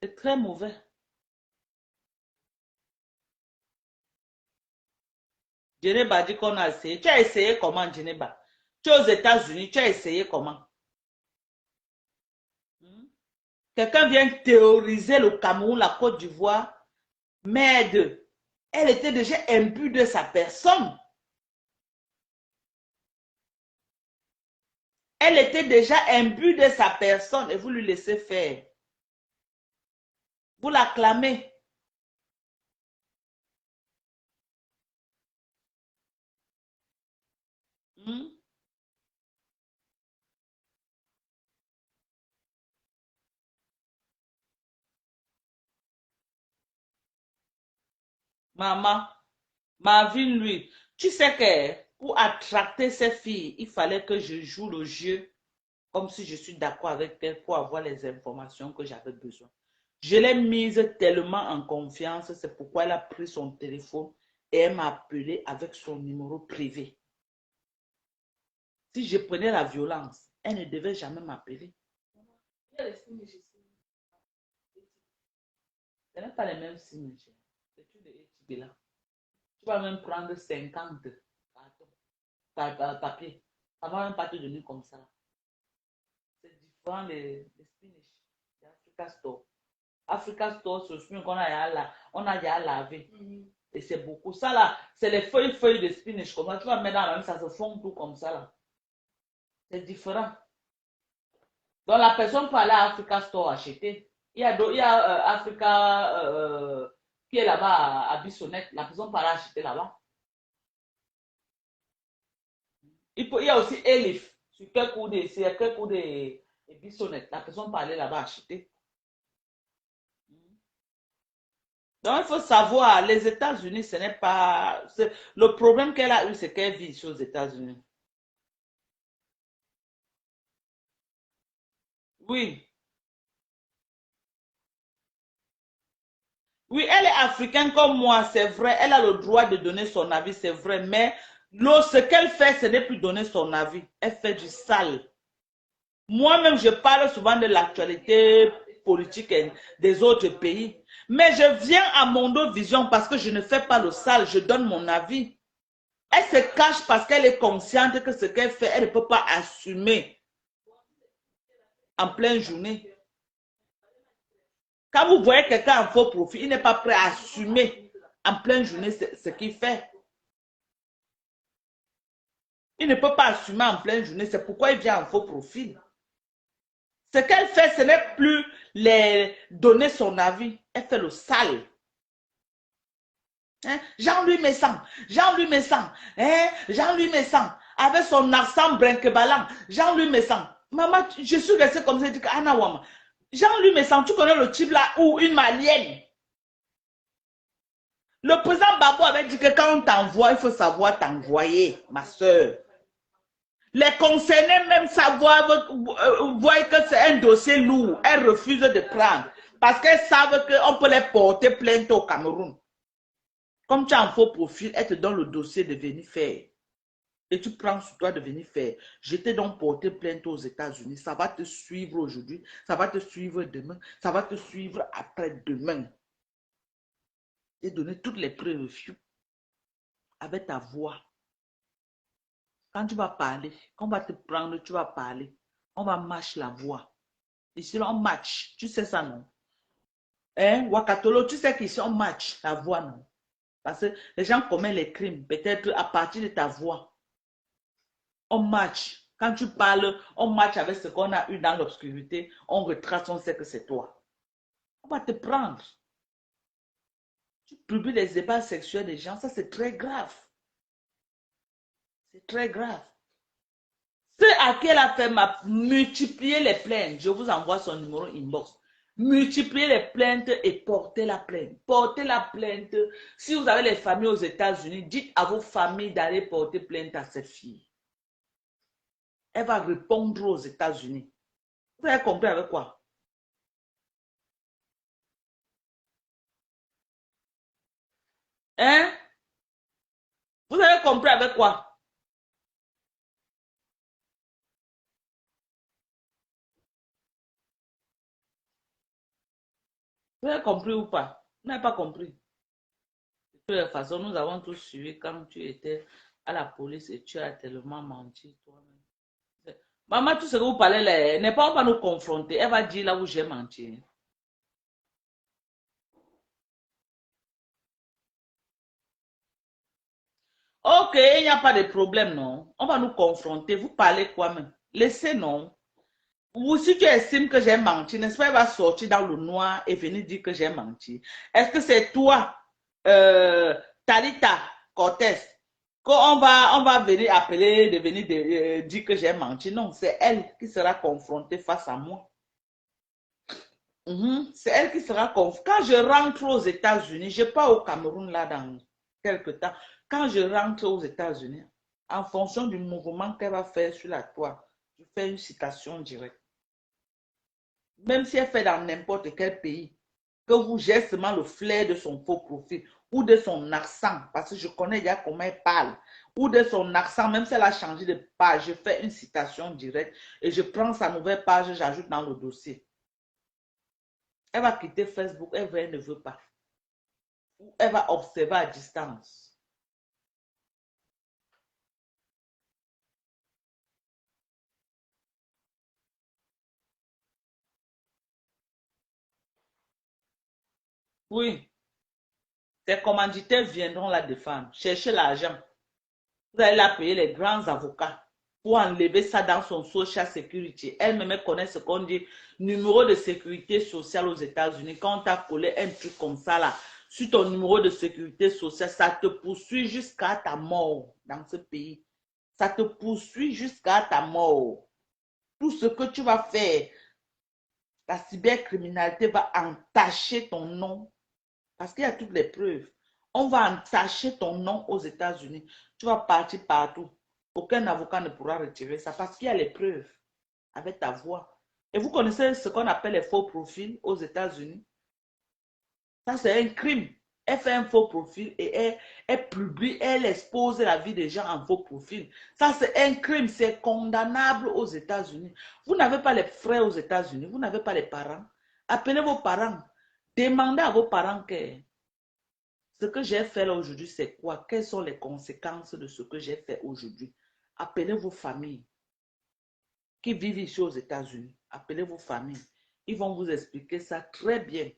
C'est très mauvais. Djeneba dit qu'on a essayé. Tu as essayé comment, Djeneba? Tu es aux États-Unis, tu as essayé comment? Quelqu'un vient théoriser le Cameroun, la Côte d'Ivoire. Merde. Elle était déjà imbue de sa personne. Elle était déjà imbue de sa personne et vous lui laissez faire. Vous l'acclamez. Hmm? Maman, Marvin, lui, tu sais que pour attracter ces filles, il fallait que je joue le jeu comme si je suis d'accord avec elle pour avoir les informations que j'avais besoin. Je l'ai mise tellement en confiance, c'est pourquoi elle a pris son téléphone et elle m'a appelé avec son numéro privé. Si je prenais la violence, elle ne devait jamais m'appeler. Ce n'est pas les mêmes signes. C'est tout de là. Tu vas même prendre 50 papiers. Ça ne va même pas te donner comme ça. C'est différent les spinach. C'est Africa Store. Africa Store, c'est ce qu'on a déjà lavé. Et c'est beaucoup. Ça là, c'est les feuilles de spinach. Comme ça, tu vas mettre dans la main, ça se fond tout comme ça là. C'est différent. Donc la personne peut aller à Africa Store acheter. Il y a Africa qui est là-bas à Bissonnette. La personne peut aller acheter là-bas. Il y a aussi Elif. Sur quel coup de Bissonnette. La personne peut aller là-bas acheter. Donc, il faut savoir, les États-Unis, ce n'est pas... Le problème qu'elle a eu, c'est qu'elle vit ici aux États-Unis. Oui. Oui, elle est africaine comme moi, c'est vrai. Elle a le droit de donner son avis, c'est vrai. Mais ce qu'elle fait, ce n'est plus donner son avis. Elle fait du sale. Moi-même, je parle souvent de l'actualité politique des autres pays. Mais je viens à Mondo Vision parce que je ne fais pas le sale, je donne mon avis. Elle se cache parce qu'elle est consciente que ce qu'elle fait, elle ne peut pas assumer en pleine journée. Quand vous voyez quelqu'un en faux profil, il n'est pas prêt à assumer en pleine journée ce qu'il fait. Il ne peut pas assumer en pleine journée, c'est pourquoi il vient en faux profil. Ce qu'elle fait, ce n'est plus les donner son avis. Elle fait le sale. Hein? Jean-Louis Messan, Jean-Louis Messan, hein? Jean-Louis Messan, avec son accent brinque-ballant, Jean-Louis Messan. Maman, je suis restée comme ça, je dis Anna Wama. Jean-Louis Messan, tu connais le type là ou une malienne? Le président Babo avait dit que quand on t'envoie, il faut savoir t'envoyer, ma soeur. Les concernés même savoir, voient que c'est un dossier lourd. Elles refusent de prendre parce qu'elles savent qu'on peut les porter plainte au Cameroun. Comme tu as un faux profil, elles te donnent le dossier de venir faire. Et tu prends sur toi de venir faire. Je t'ai donc porté plainte aux États-Unis. Ça va te suivre aujourd'hui. Ça va te suivre demain. Ça va te suivre après-demain. J'ai donné toutes les preuves avec ta voix. Quand tu vas parler, on va te prendre, tu vas parler. On va matcher la voix. Ici, on match. Tu sais ça, non? Hein? Wakatolo, tu sais qu'ici, on match la voix, non? Parce que les gens commettent les crimes, peut-être à partir de ta voix. On match. Quand tu parles, on match avec ce qu'on a eu dans l'obscurité. On retrace, on sait que c'est toi. On va te prendre. Tu publies les débats sexuels des gens, ça c'est très grave. C'est très grave. Ce à qui elle a fait multiplier les plaintes, je vous envoie son numéro inbox. Multiplier les plaintes et porter la plainte. Porter la plainte. Si vous avez les familles aux États-Unis, dites à vos familles d'aller porter plainte à ces filles. Elle va répondre aux États-Unis. Vous avez compris avec quoi? Hein? Vous avez compris avec quoi? Vous avez compris ou pas? Vous n'avez pas compris. De toute façon, nous avons tous suivi quand tu étais à la police et tu as tellement menti toi-même. Maman, tout ce que vous parlez, n'est pas on va nous confronter. Elle va dire là où j'ai menti. Ok, il n'y a pas de problème, non? On va nous confronter. Vous parlez quoi même? Laissez, non. Ou si tu estimes que j'ai menti, n'est-ce pas, elle va sortir dans le noir et venir dire que j'ai menti. Est-ce que c'est toi, Talita Cortez, on va venir appeler, de venir dire que j'ai menti? Non, c'est elle qui sera confrontée face à moi. C'est elle qui sera confrontée. Quand je rentre aux États-Unis, je pars au Cameroun là dans quelques temps. Quand je rentre aux États-Unis, en fonction du mouvement qu'elle va faire sur la toile, je fais une citation directe. Même si elle fait dans n'importe quel pays, que vous gérez seulement le flair de son faux profil ou de son accent, parce que je connais déjà comment elle parle, ou de son accent, même si elle a changé de page, je fais une citation directe et je prends sa nouvelle page, j'ajoute dans le dossier. Elle va quitter Facebook, elle ne veut pas. Ou elle va observer à distance. Oui, ses commanditaires viendront la défendre, chercher l'argent. Vous allez la payer les grands avocats pour enlever ça dans son social security. Elle-même connaît ce qu'on dit numéro de sécurité sociale aux États-Unis. Quand on t'a collé un truc comme ça là, sur ton numéro de sécurité sociale, ça te poursuit jusqu'à ta mort dans ce pays. Ça te poursuit jusqu'à ta mort. Tout ce que tu vas faire, la cybercriminalité va entacher ton nom parce qu'il y a toutes les preuves. On va entacher ton nom aux États-Unis. Tu vas partir partout. Aucun avocat ne pourra retirer ça parce qu'il y a les preuves avec ta voix. Et vous connaissez ce qu'on appelle les faux profils aux États-Unis? Ça, c'est un crime. Elle fait un faux profil et elle publie, elle expose la vie des gens en faux profil. Ça, c'est un crime. C'est condamnable aux États-Unis. Vous n'avez pas les frères aux États-Unis. Vous n'avez pas les parents. Appelez vos parents. Demandez à vos parents que ce que j'ai fait là aujourd'hui, c'est quoi? Quelles sont les conséquences de ce que j'ai fait aujourd'hui? Appelez vos familles qui vivent ici aux États-Unis. Appelez vos familles. Ils vont vous expliquer ça très bien.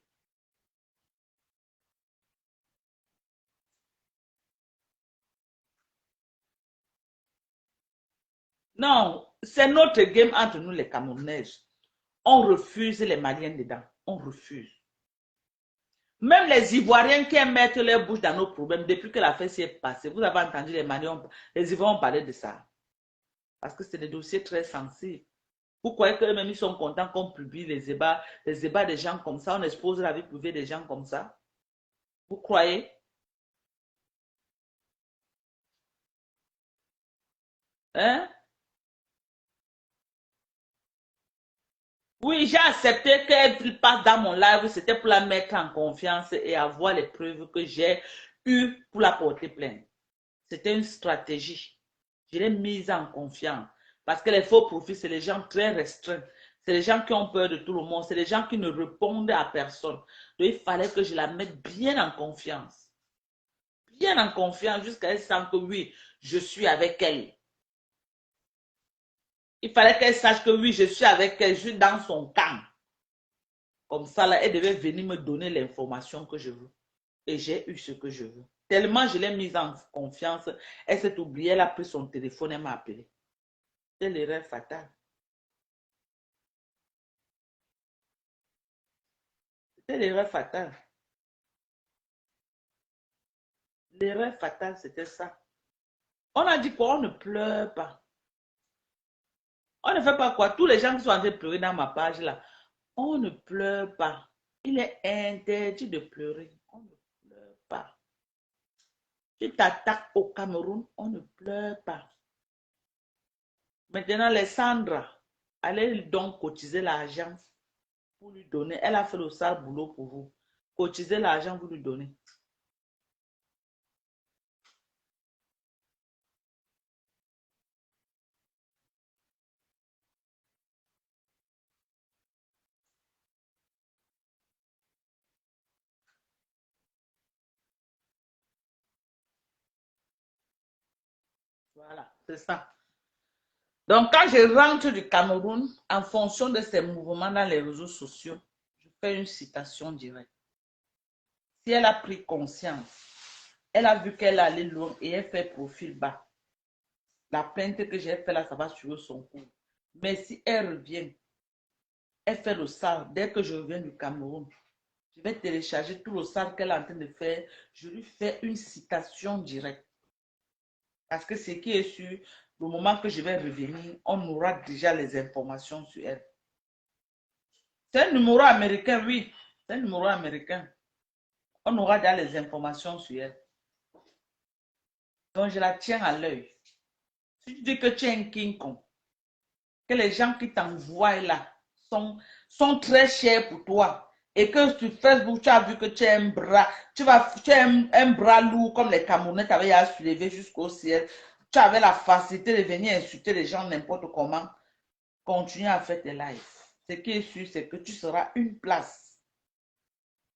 Non, c'est notre game entre nous les Camerounais. On refuse les Maliens dedans. On refuse. Même les Ivoiriens qui aiment mettre leur bouche dans nos problèmes, depuis que la fête s'y est passée, vous avez entendu les Maliens, les Ivoiriens ont parlé de ça. Parce que c'est des dossiers très sensibles. Vous croyez qu'eux-mêmes, ils sont contents qu'on publie les ébats des gens comme ça, on expose la vie privée des gens comme ça? Vous croyez? Hein? Oui, j'ai accepté qu'elle passe dans mon live, c'était pour la mettre en confiance et avoir les preuves que j'ai eues pour la porter plainte. C'était une stratégie. Je l'ai mise en confiance. Parce que les faux profils, c'est les gens très restreints. C'est les gens qui ont peur de tout le monde. C'est les gens qui ne répondent à personne. Donc, il fallait que je la mette bien en confiance. Bien en confiance jusqu'à ce que oui, je suis avec elle. Il fallait qu'elle sache que oui, je suis avec elle, je suis dans son camp. Comme ça, là, elle devait venir me donner l'information que je veux. Et j'ai eu ce que je veux. Tellement je l'ai mise en confiance, elle s'est oubliée, elle a pris son téléphone, elle m'a appelé. C'est l'erreur fatale. C'était l'erreur fatale. L'erreur fatale, c'était ça. On a dit quoi? On ne pleure pas. On ne fait pas quoi? Tous les gens qui sont en train de pleurer dans ma page là, on ne pleure pas. Il est interdit de pleurer. On ne pleure pas. Tu t'attaques au Cameroun, on ne pleure pas. Maintenant, les Sandra, allez donc cotiser l'argent pour lui donner. Elle a fait le sale boulot pour vous. Cotiser l'argent, vous lui donnez. Voilà, c'est ça. Donc, quand je rentre du Cameroun, en fonction de ces mouvements dans les réseaux sociaux, je fais une citation directe. Si elle a pris conscience, elle a vu qu'elle allait loin et elle fait profil bas. La plainte que j'ai faite là, ça va suivre son cours. Mais si elle revient, elle fait le sale. Dès que je reviens du Cameroun, je vais télécharger tout le sale qu'elle est en train de faire. Je lui fais une citation directe. Parce que ce qui est sûr, le moment que je vais revenir, on aura déjà les informations sur elle. C'est un numéro américain, oui. C'est un numéro américain. On aura déjà les informations sur elle. Donc, je la tiens à l'œil. Si tu dis que tu es un King Kong, que les gens qui t'envoient là sont très chers pour toi, et que sur Facebook, tu as vu que tu as un bras, tu as un bras lourd comme les Camerounais t'avaient à soulever jusqu'au ciel, tu avais la facilité de venir insulter les gens n'importe comment, continue à faire tes lives. Ce qui est sûr, c'est que tu seras une place.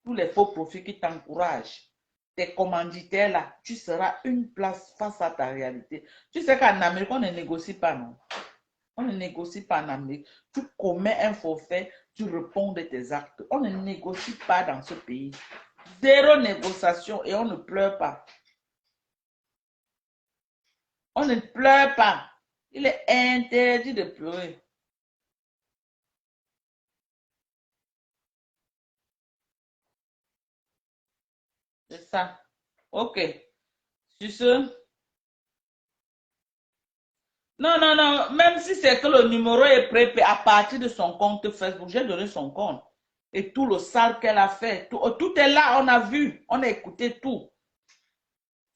Tous les faux profils qui t'encouragent, tes commanditaires là, tu seras une place face à ta réalité. Tu sais qu'en Amérique, on ne négocie pas, non? On ne négocie pas en Amérique. Tu commets un forfait, tu réponds de tes actes. On ne négocie pas dans ce pays. Zéro négociation et on ne pleure pas. On ne pleure pas. Il est interdit de pleurer. C'est ça. Ok. Sur ce. Non, non, non. Même si c'est que le numéro est prêt à partir de son compte Facebook, j'ai donné son compte. Et tout le sale qu'elle a fait. Tout est là, on a vu. On a écouté tout.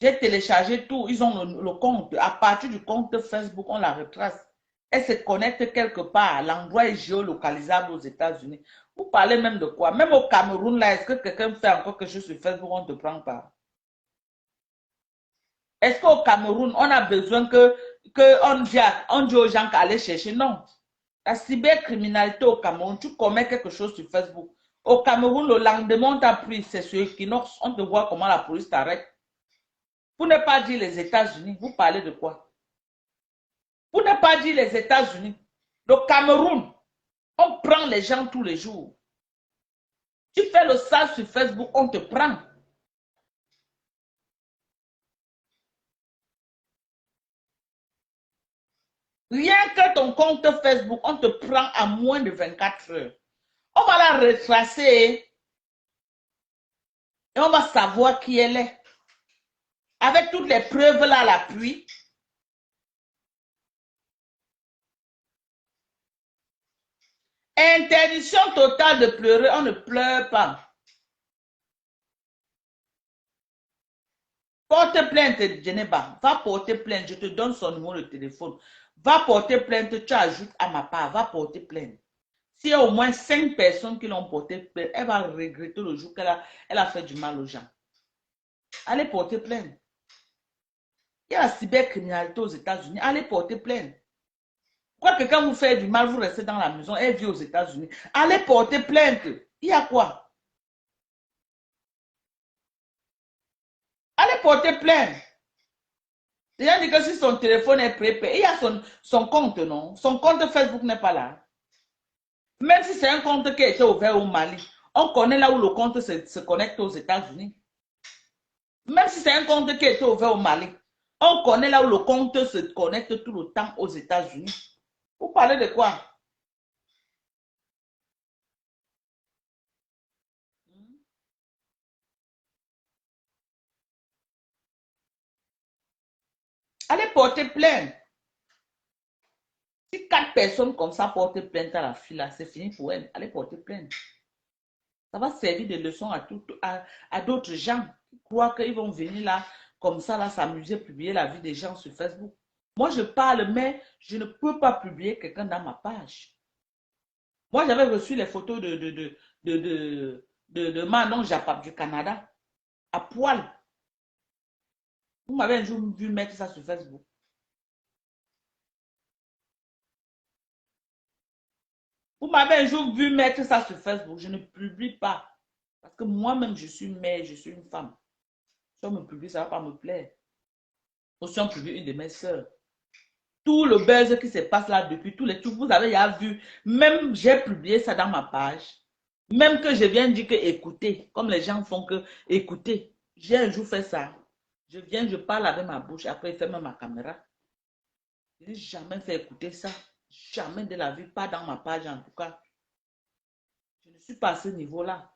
J'ai téléchargé tout. Ils ont le compte. À partir du compte Facebook, on la retrace. Elle se connecte quelque part. L'endroit est géolocalisable aux États-Unis. Vous parlez même de quoi? Même au Cameroun, là, est-ce que quelqu'un fait encore quelque chose sur Facebook, on ne te prend pas? Est-ce qu'au Cameroun, on a besoin on dit aux gens qu'aller chercher? Non. La cybercriminalité au Cameroun, tu commets quelque chose sur Facebook. Au Cameroun, le lendemain, on t'a pris, c'est sur Equinox, on te voit comment la police t'arrête. Pour ne pas dire les États-Unis, vous parlez de quoi? Pour ne pas dire les États-Unis, le Cameroun, on prend les gens tous les jours. Tu fais le sale sur Facebook, on te prend. Rien que ton compte Facebook, on te prend à moins de 24 heures. On va la retracer et on va savoir qui elle est. Avec toutes les preuves là à l'appui. Interdiction totale de pleurer, on ne pleure pas. Porte plainte, Geneva. Va porter plainte, je te donne son numéro de téléphone. Va porter plainte, tu ajoutes à ma part, va porter plainte. S'il y a au moins 5 personnes qui l'ont porté plainte, elle va regretter le jour qu'elle a fait du mal aux gens. Allez porter plainte. Il y a la cybercriminalité aux États-Unis. Allez porter plainte. Pourquoi quelqu'un vous fait du mal, vous restez dans la maison, elle vit aux États-Unis. Allez porter plainte. Il y a quoi? Allez porter plainte. Les gens disent que si son téléphone est prépayé, il y a son compte, non? Son compte Facebook n'est pas là. Même si c'est un compte qui a été ouvert au Mali, on connaît là où le compte se connecte aux États-Unis. Même si c'est un compte qui a été ouvert au Mali, on connaît là où le compte se connecte tout le temps aux États-Unis. Vous parlez de quoi? Allez porter plainte. Si 4 personnes comme ça portent plainte à la fille là, c'est fini pour elle. Allez porter plainte. Ça va servir de leçon à d'autres gens qui croient qu'ils vont venir là, comme ça, là, s'amuser, publier la vie des gens sur Facebook. Moi, je parle, mais je ne peux pas publier quelqu'un dans ma page. Moi, j'avais reçu les photos de Manon Japap du Canada, à poil. Vous m'avez un jour vu mettre ça sur Facebook. Vous m'avez un jour vu mettre ça sur Facebook. Je ne publie pas. Parce que moi-même, je suis mère, je suis une femme. Si on me publie, ça ne va pas me plaire. Ou si on publie une de mes soeurs. Tout le buzz qui se passe là depuis tous les trucs, vous avez déjà vu. Même j'ai publié ça dans ma page. Même que je viens dire que écoutez, comme les gens font que écoutez. J'ai un jour fait ça. Je viens, je parle avec ma bouche, après je ferme ma caméra. Je n'ai jamais fait écouter ça. Jamais de la vie, pas dans ma page en tout cas. Je ne suis pas à ce niveau-là.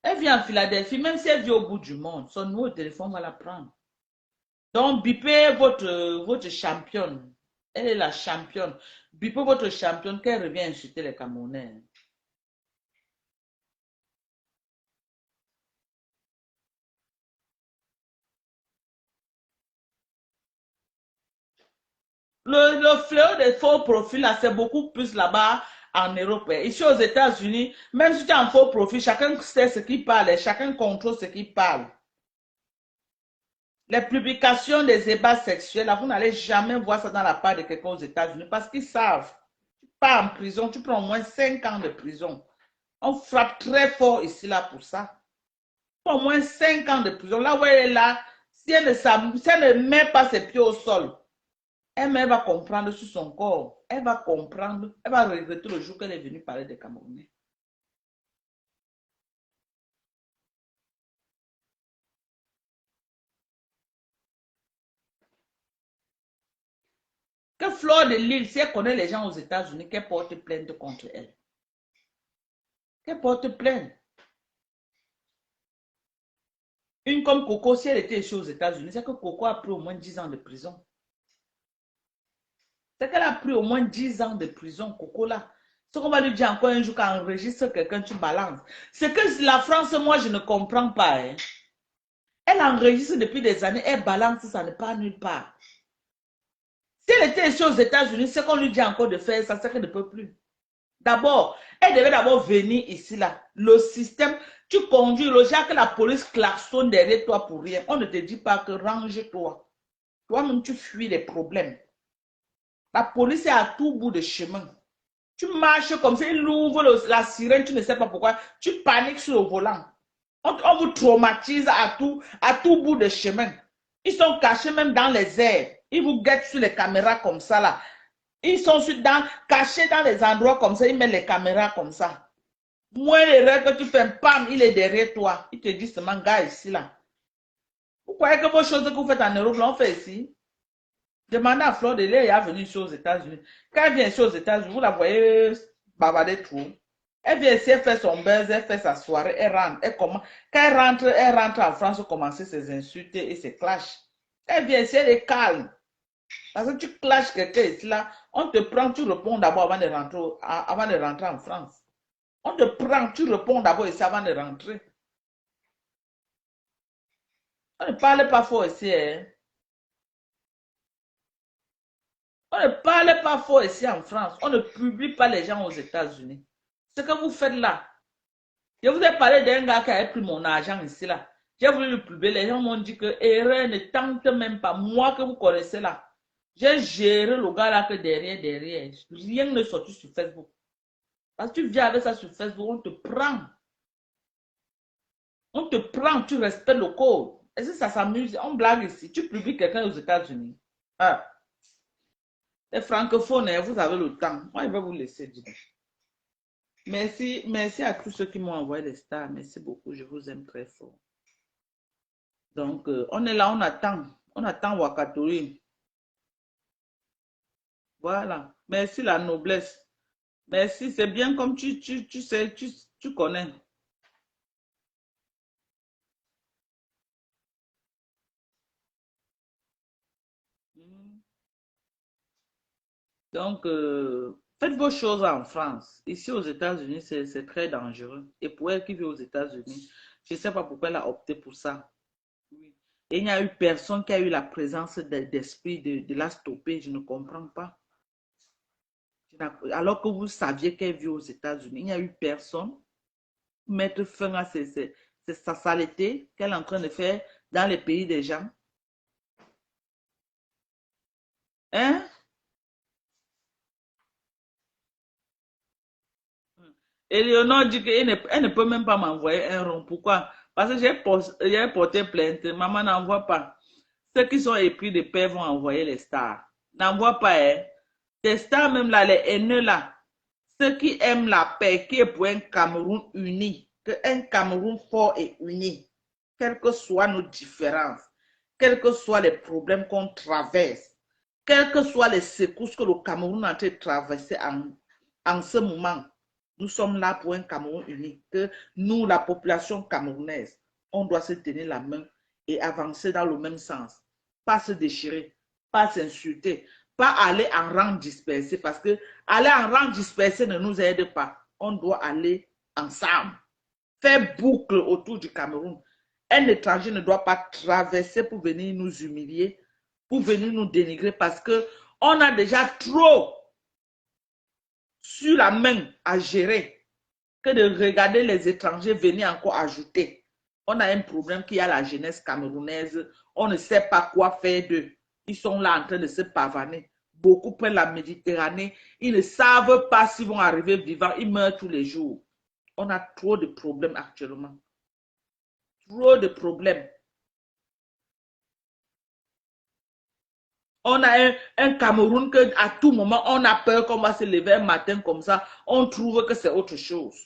Elle vit en Philadelphie, même si elle vit au bout du monde, son numéro de téléphone va la prendre. Donc, bipez votre championne. Elle est la championne. Bipez votre championne qu'elle revient insulter les Camerounais. Le fléau des faux profils, là, c'est beaucoup plus là-bas en Europe. Ici aux États-Unis, même si tu as un faux profil, chacun sait ce qu'il parle et chacun contrôle ce qu'il parle. Les publications des ébats sexuels, là, vous n'allez jamais voir ça dans la part de quelqu'un aux États-Unis parce qu'ils savent. Tu pars en prison, tu prends au moins 5 ans de prison. On frappe très fort ici, là, pour ça. Au moins 5 ans de prison. Là où elle est là, si elle ne met pas ses pieds au sol, elle va comprendre sur son corps. Elle va comprendre. Elle va regretter le jour qu'elle est venue parler des Camerounais. Que Fleur de Lille, si elle connaît les gens aux États-Unis, qu'elle porte plainte contre elle. Qu'elle porte plainte. Une comme Coco, si elle était ici aux États-Unis, c'est que Coco a pris au moins 10 ans de prison. C'est qu'elle a pris au moins 10 ans de prison, Coco là. Ce qu'on va lui dire encore un jour quand on enregistre quelqu'un, tu balances. C'est que la France, moi, je ne comprends pas. Hein. Elle enregistre depuis des années, elle balance, ça ne part nulle part. Si elle était ici aux États-Unis, ce qu'on lui dit encore de faire, ça, c'est qu'elle ne peut plus. D'abord, elle devait d'abord venir ici, là. Le système, tu conduis, le genre que la police klaxonne derrière toi pour rien. On ne te dit pas que range-toi. Toi-même, tu fuis les problèmes. La police est à tout bout de chemin. Tu marches comme ça, il ouvre la sirène, tu ne sais pas pourquoi. Tu paniques sur le volant. On vous traumatise à tout bout de chemin. Ils sont cachés même dans les airs. Ils vous guettent sur les caméras comme ça, là. Ils sont cachés dans les endroits comme ça, ils mettent les caméras comme ça. Moins l'erreur que tu fais, pam, il est derrière toi. Il te dit seulement, gars, ici, là. Vous croyez que vos choses que vous faites en Europe, l'on fait ici? Demandez à Fleur de Lille, elle est venue ici aux États-Unis. Quand elle vient ici aux États-Unis, vous la voyez bavarder trop. Elle vient ici, elle fait son buzz, elle fait sa soirée, elle rentre. Quand elle rentre en France, elle commence ses insultes et ses clashs. Elle vient ici, elle est calme. Parce que tu clashes quelqu'un ici, là, on te prend, tu réponds d'abord avant de rentrer en France. On te prend, tu réponds d'abord ici avant de rentrer. On ne parle pas fort ici. Hein. On ne parle pas fort ici en France. On ne publie pas les gens aux États-Unis. Ce que vous faites là, je vous ai parlé d'un gars qui avait pris mon argent ici là. J'ai voulu le publier. Les gens m'ont dit que erreur ne tente même pas. Moi que vous connaissez là. J'ai géré le gars là que derrière. Rien ne sortit sur Facebook. Parce que tu viens avec ça sur Facebook, on te prend. On te prend, tu respectes le code. Et si ça s'amuse, on blague ici. Tu publies quelqu'un aux États-Unis. Ah. Les francophones, vous avez le temps. Moi, je vais vous laisser dire. Merci à tous ceux qui m'ont envoyé les stars. Merci beaucoup, je vous aime très fort. Donc, on est là, on attend. On attend Wakatori. Voilà. Merci la noblesse. Merci, c'est bien comme tu sais, tu connais. Donc, faites vos choses en France. Ici aux États-Unis, c'est très dangereux. Et pour elle qui vit aux États-Unis, je ne sais pas pourquoi elle a opté pour ça. Oui. Et il n'y a eu personne qui a eu la présence d'esprit de la stopper. Je ne comprends pas. Alors que vous saviez qu'elle vit aux États-Unis, il n'y a eu personne pour mettre fin à sa saleté qu'elle est en train de faire dans les pays des gens. Hein? Éléonore dit qu'elle ne peut même pas m'envoyer un rond. Pourquoi? Parce que j'ai porté plainte. Maman n'envoie pas. Ceux qui sont épris de paix vont envoyer les stars. N'envoie pas, hein. Les stars, même là, les haineux là. Ceux qui aiment la paix, qui est pour un Cameroun uni. Un Cameroun fort et uni. Quelles que soient nos différences. Quels que soient les problèmes qu'on traverse. quelles que soient les secousses que le Cameroun est en train de traverser en ce moment, nous sommes là pour un Cameroun uni. Que nous, la population camerounaise, on doit se tenir la main et avancer dans le même sens. Pas se déchirer, pas s'insulter, pas aller en rang dispersé. Parce que aller en rang dispersé ne nous aide pas. On doit aller ensemble. Faire boucle autour du Cameroun. Un étranger ne doit pas traverser pour venir nous humilier, pour venir nous dénigrer parce qu'on a déjà trop sur la main à gérer que de regarder les étrangers venir encore ajouter. On a un problème qui a la jeunesse camerounaise. On ne sait pas quoi faire d'eux. Ils sont là en train de se pavaner. Beaucoup prennent la Méditerranée. Ils ne savent pas s'ils vont arriver vivants. Ils meurent tous les jours. On a trop de problèmes actuellement. Trop de problèmes. On a un Cameroun que à tout moment, on a peur qu'on va se lever un matin comme ça. On trouve que c'est autre chose.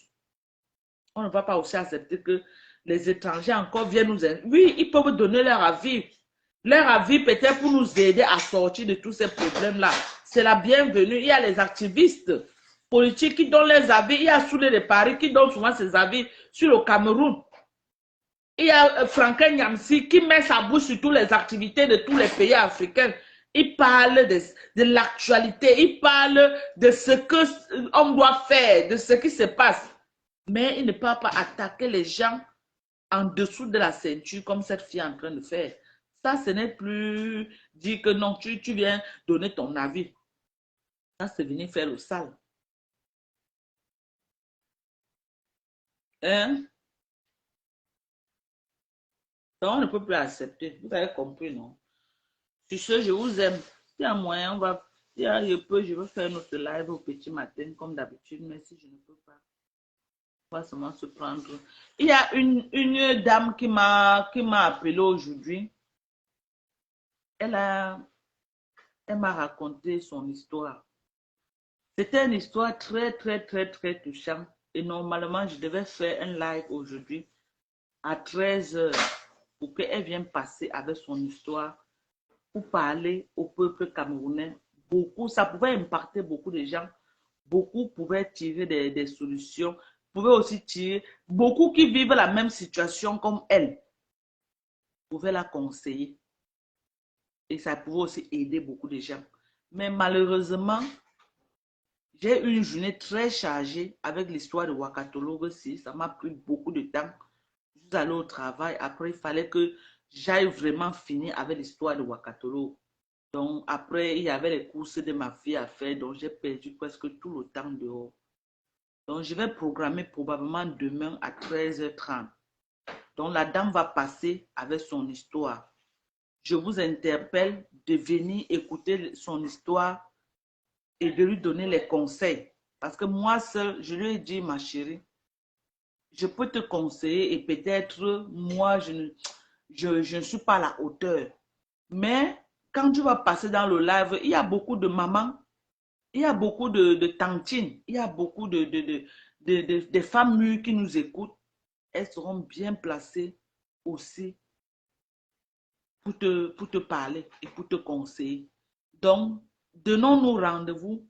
On ne va pas aussi accepter que les étrangers encore viennent nous aider. Oui, ils peuvent donner leur avis. Leur avis peut-être pour nous aider à sortir de tous ces problèmes-là. C'est la bienvenue. Il y a les activistes politiques qui donnent leurs avis. Il y a Soulé de Paris qui donne souvent ses avis sur le Cameroun. Il y a Franklin Nyamsi qui met sa bouche sur toutes les activités de tous les pays africains. Il parle de l'actualité, il parle de ce qu'on doit faire, de ce qui se passe. Mais il ne peut pas attaquer les gens en dessous de la ceinture comme cette fille est en train de faire. Ça, ce n'est plus dire que non, tu viens donner ton avis. Ça, c'est venir faire le sale. Hein? Donc, on ne peut plus accepter. Vous avez compris, non? Sur ce, je vous aime. S'il y a moyen, si je veux faire notre live au petit matin, comme d'habitude, mais si je ne peux pas, on va seulement se prendre. Il y a une dame qui m'a appelé aujourd'hui. Elle m'a raconté son histoire. C'était une histoire très, très, très, très touchante. Et normalement, je devais faire un live aujourd'hui à 13h pour qu'elle vienne passer avec son histoire pour parler au peuple camerounais. Beaucoup, ça pouvait impacter beaucoup de gens. Beaucoup pouvaient tirer des solutions. Pouvaient aussi tirer. Beaucoup qui vivent la même situation comme elle pouvaient la conseiller. Et ça pouvait aussi aider beaucoup de gens. Mais malheureusement, j'ai eu une journée très chargée avec l'histoire de Wakatolo aussi. Ça m'a pris beaucoup de temps. Je suis allée au travail. Après, il fallait que j'aille vraiment finir avec l'histoire de Wakatolo. Donc, après, il y avait les courses de ma fille à faire. Donc, j'ai perdu presque tout le temps dehors. Donc, je vais programmer probablement demain à 13h30. Donc, la dame va passer avec son histoire. Je vous interpelle de venir écouter son histoire et de lui donner les conseils. Parce que moi seule, je lui ai dit, ma chérie, je peux te conseiller et peut-être moi, je ne suis pas à la hauteur. Mais quand tu vas passer dans le live, il y a beaucoup de mamans, il y a beaucoup de tantines, il y a beaucoup de femmes mûres qui nous écoutent. Elles seront bien placées aussi pour te parler et pour te conseiller. Donc, donnons-nous rendez-vous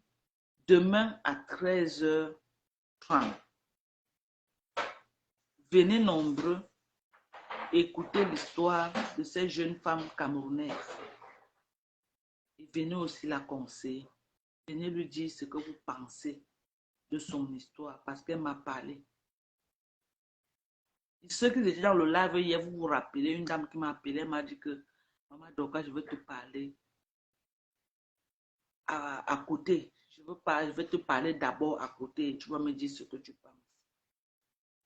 demain à 13h30. Venez nombreux écouter l'histoire de ces jeunes femmes camerounaises. Et venez aussi la conseiller. Venez lui dire ce que vous pensez de son histoire parce qu'elle m'a parlé. Ceux qui étaient dans le live hier, vous vous rappelez, une dame qui m'a appelé, elle m'a dit que Maman Doka, je veux te parler à côté. Je vais te parler d'abord à côté et tu vas me dire ce que tu penses.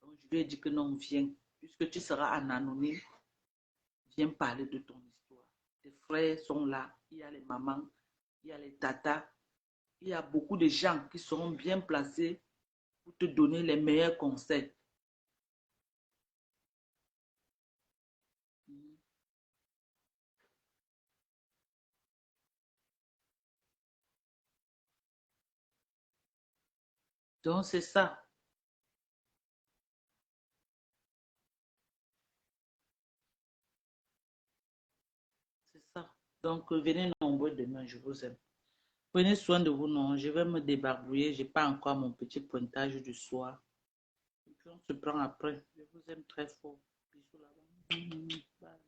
Donc, je lui ai dit que non, viens. Puisque tu seras en anonyme, viens parler de ton histoire. Tes frères sont là. Il y a les mamans, il y a les tatas. Il y a beaucoup de gens qui seront bien placés pour te donner les meilleurs conseils. Donc, c'est ça. C'est ça. Donc, venez nombreux demain, je vous aime. Prenez soin de vous, non. Je vais me débarbouiller. Je n'ai pas encore mon petit pointage du soir. Et puis, on se prend après. Je vous aime très fort. Bisous là-bas. Bye.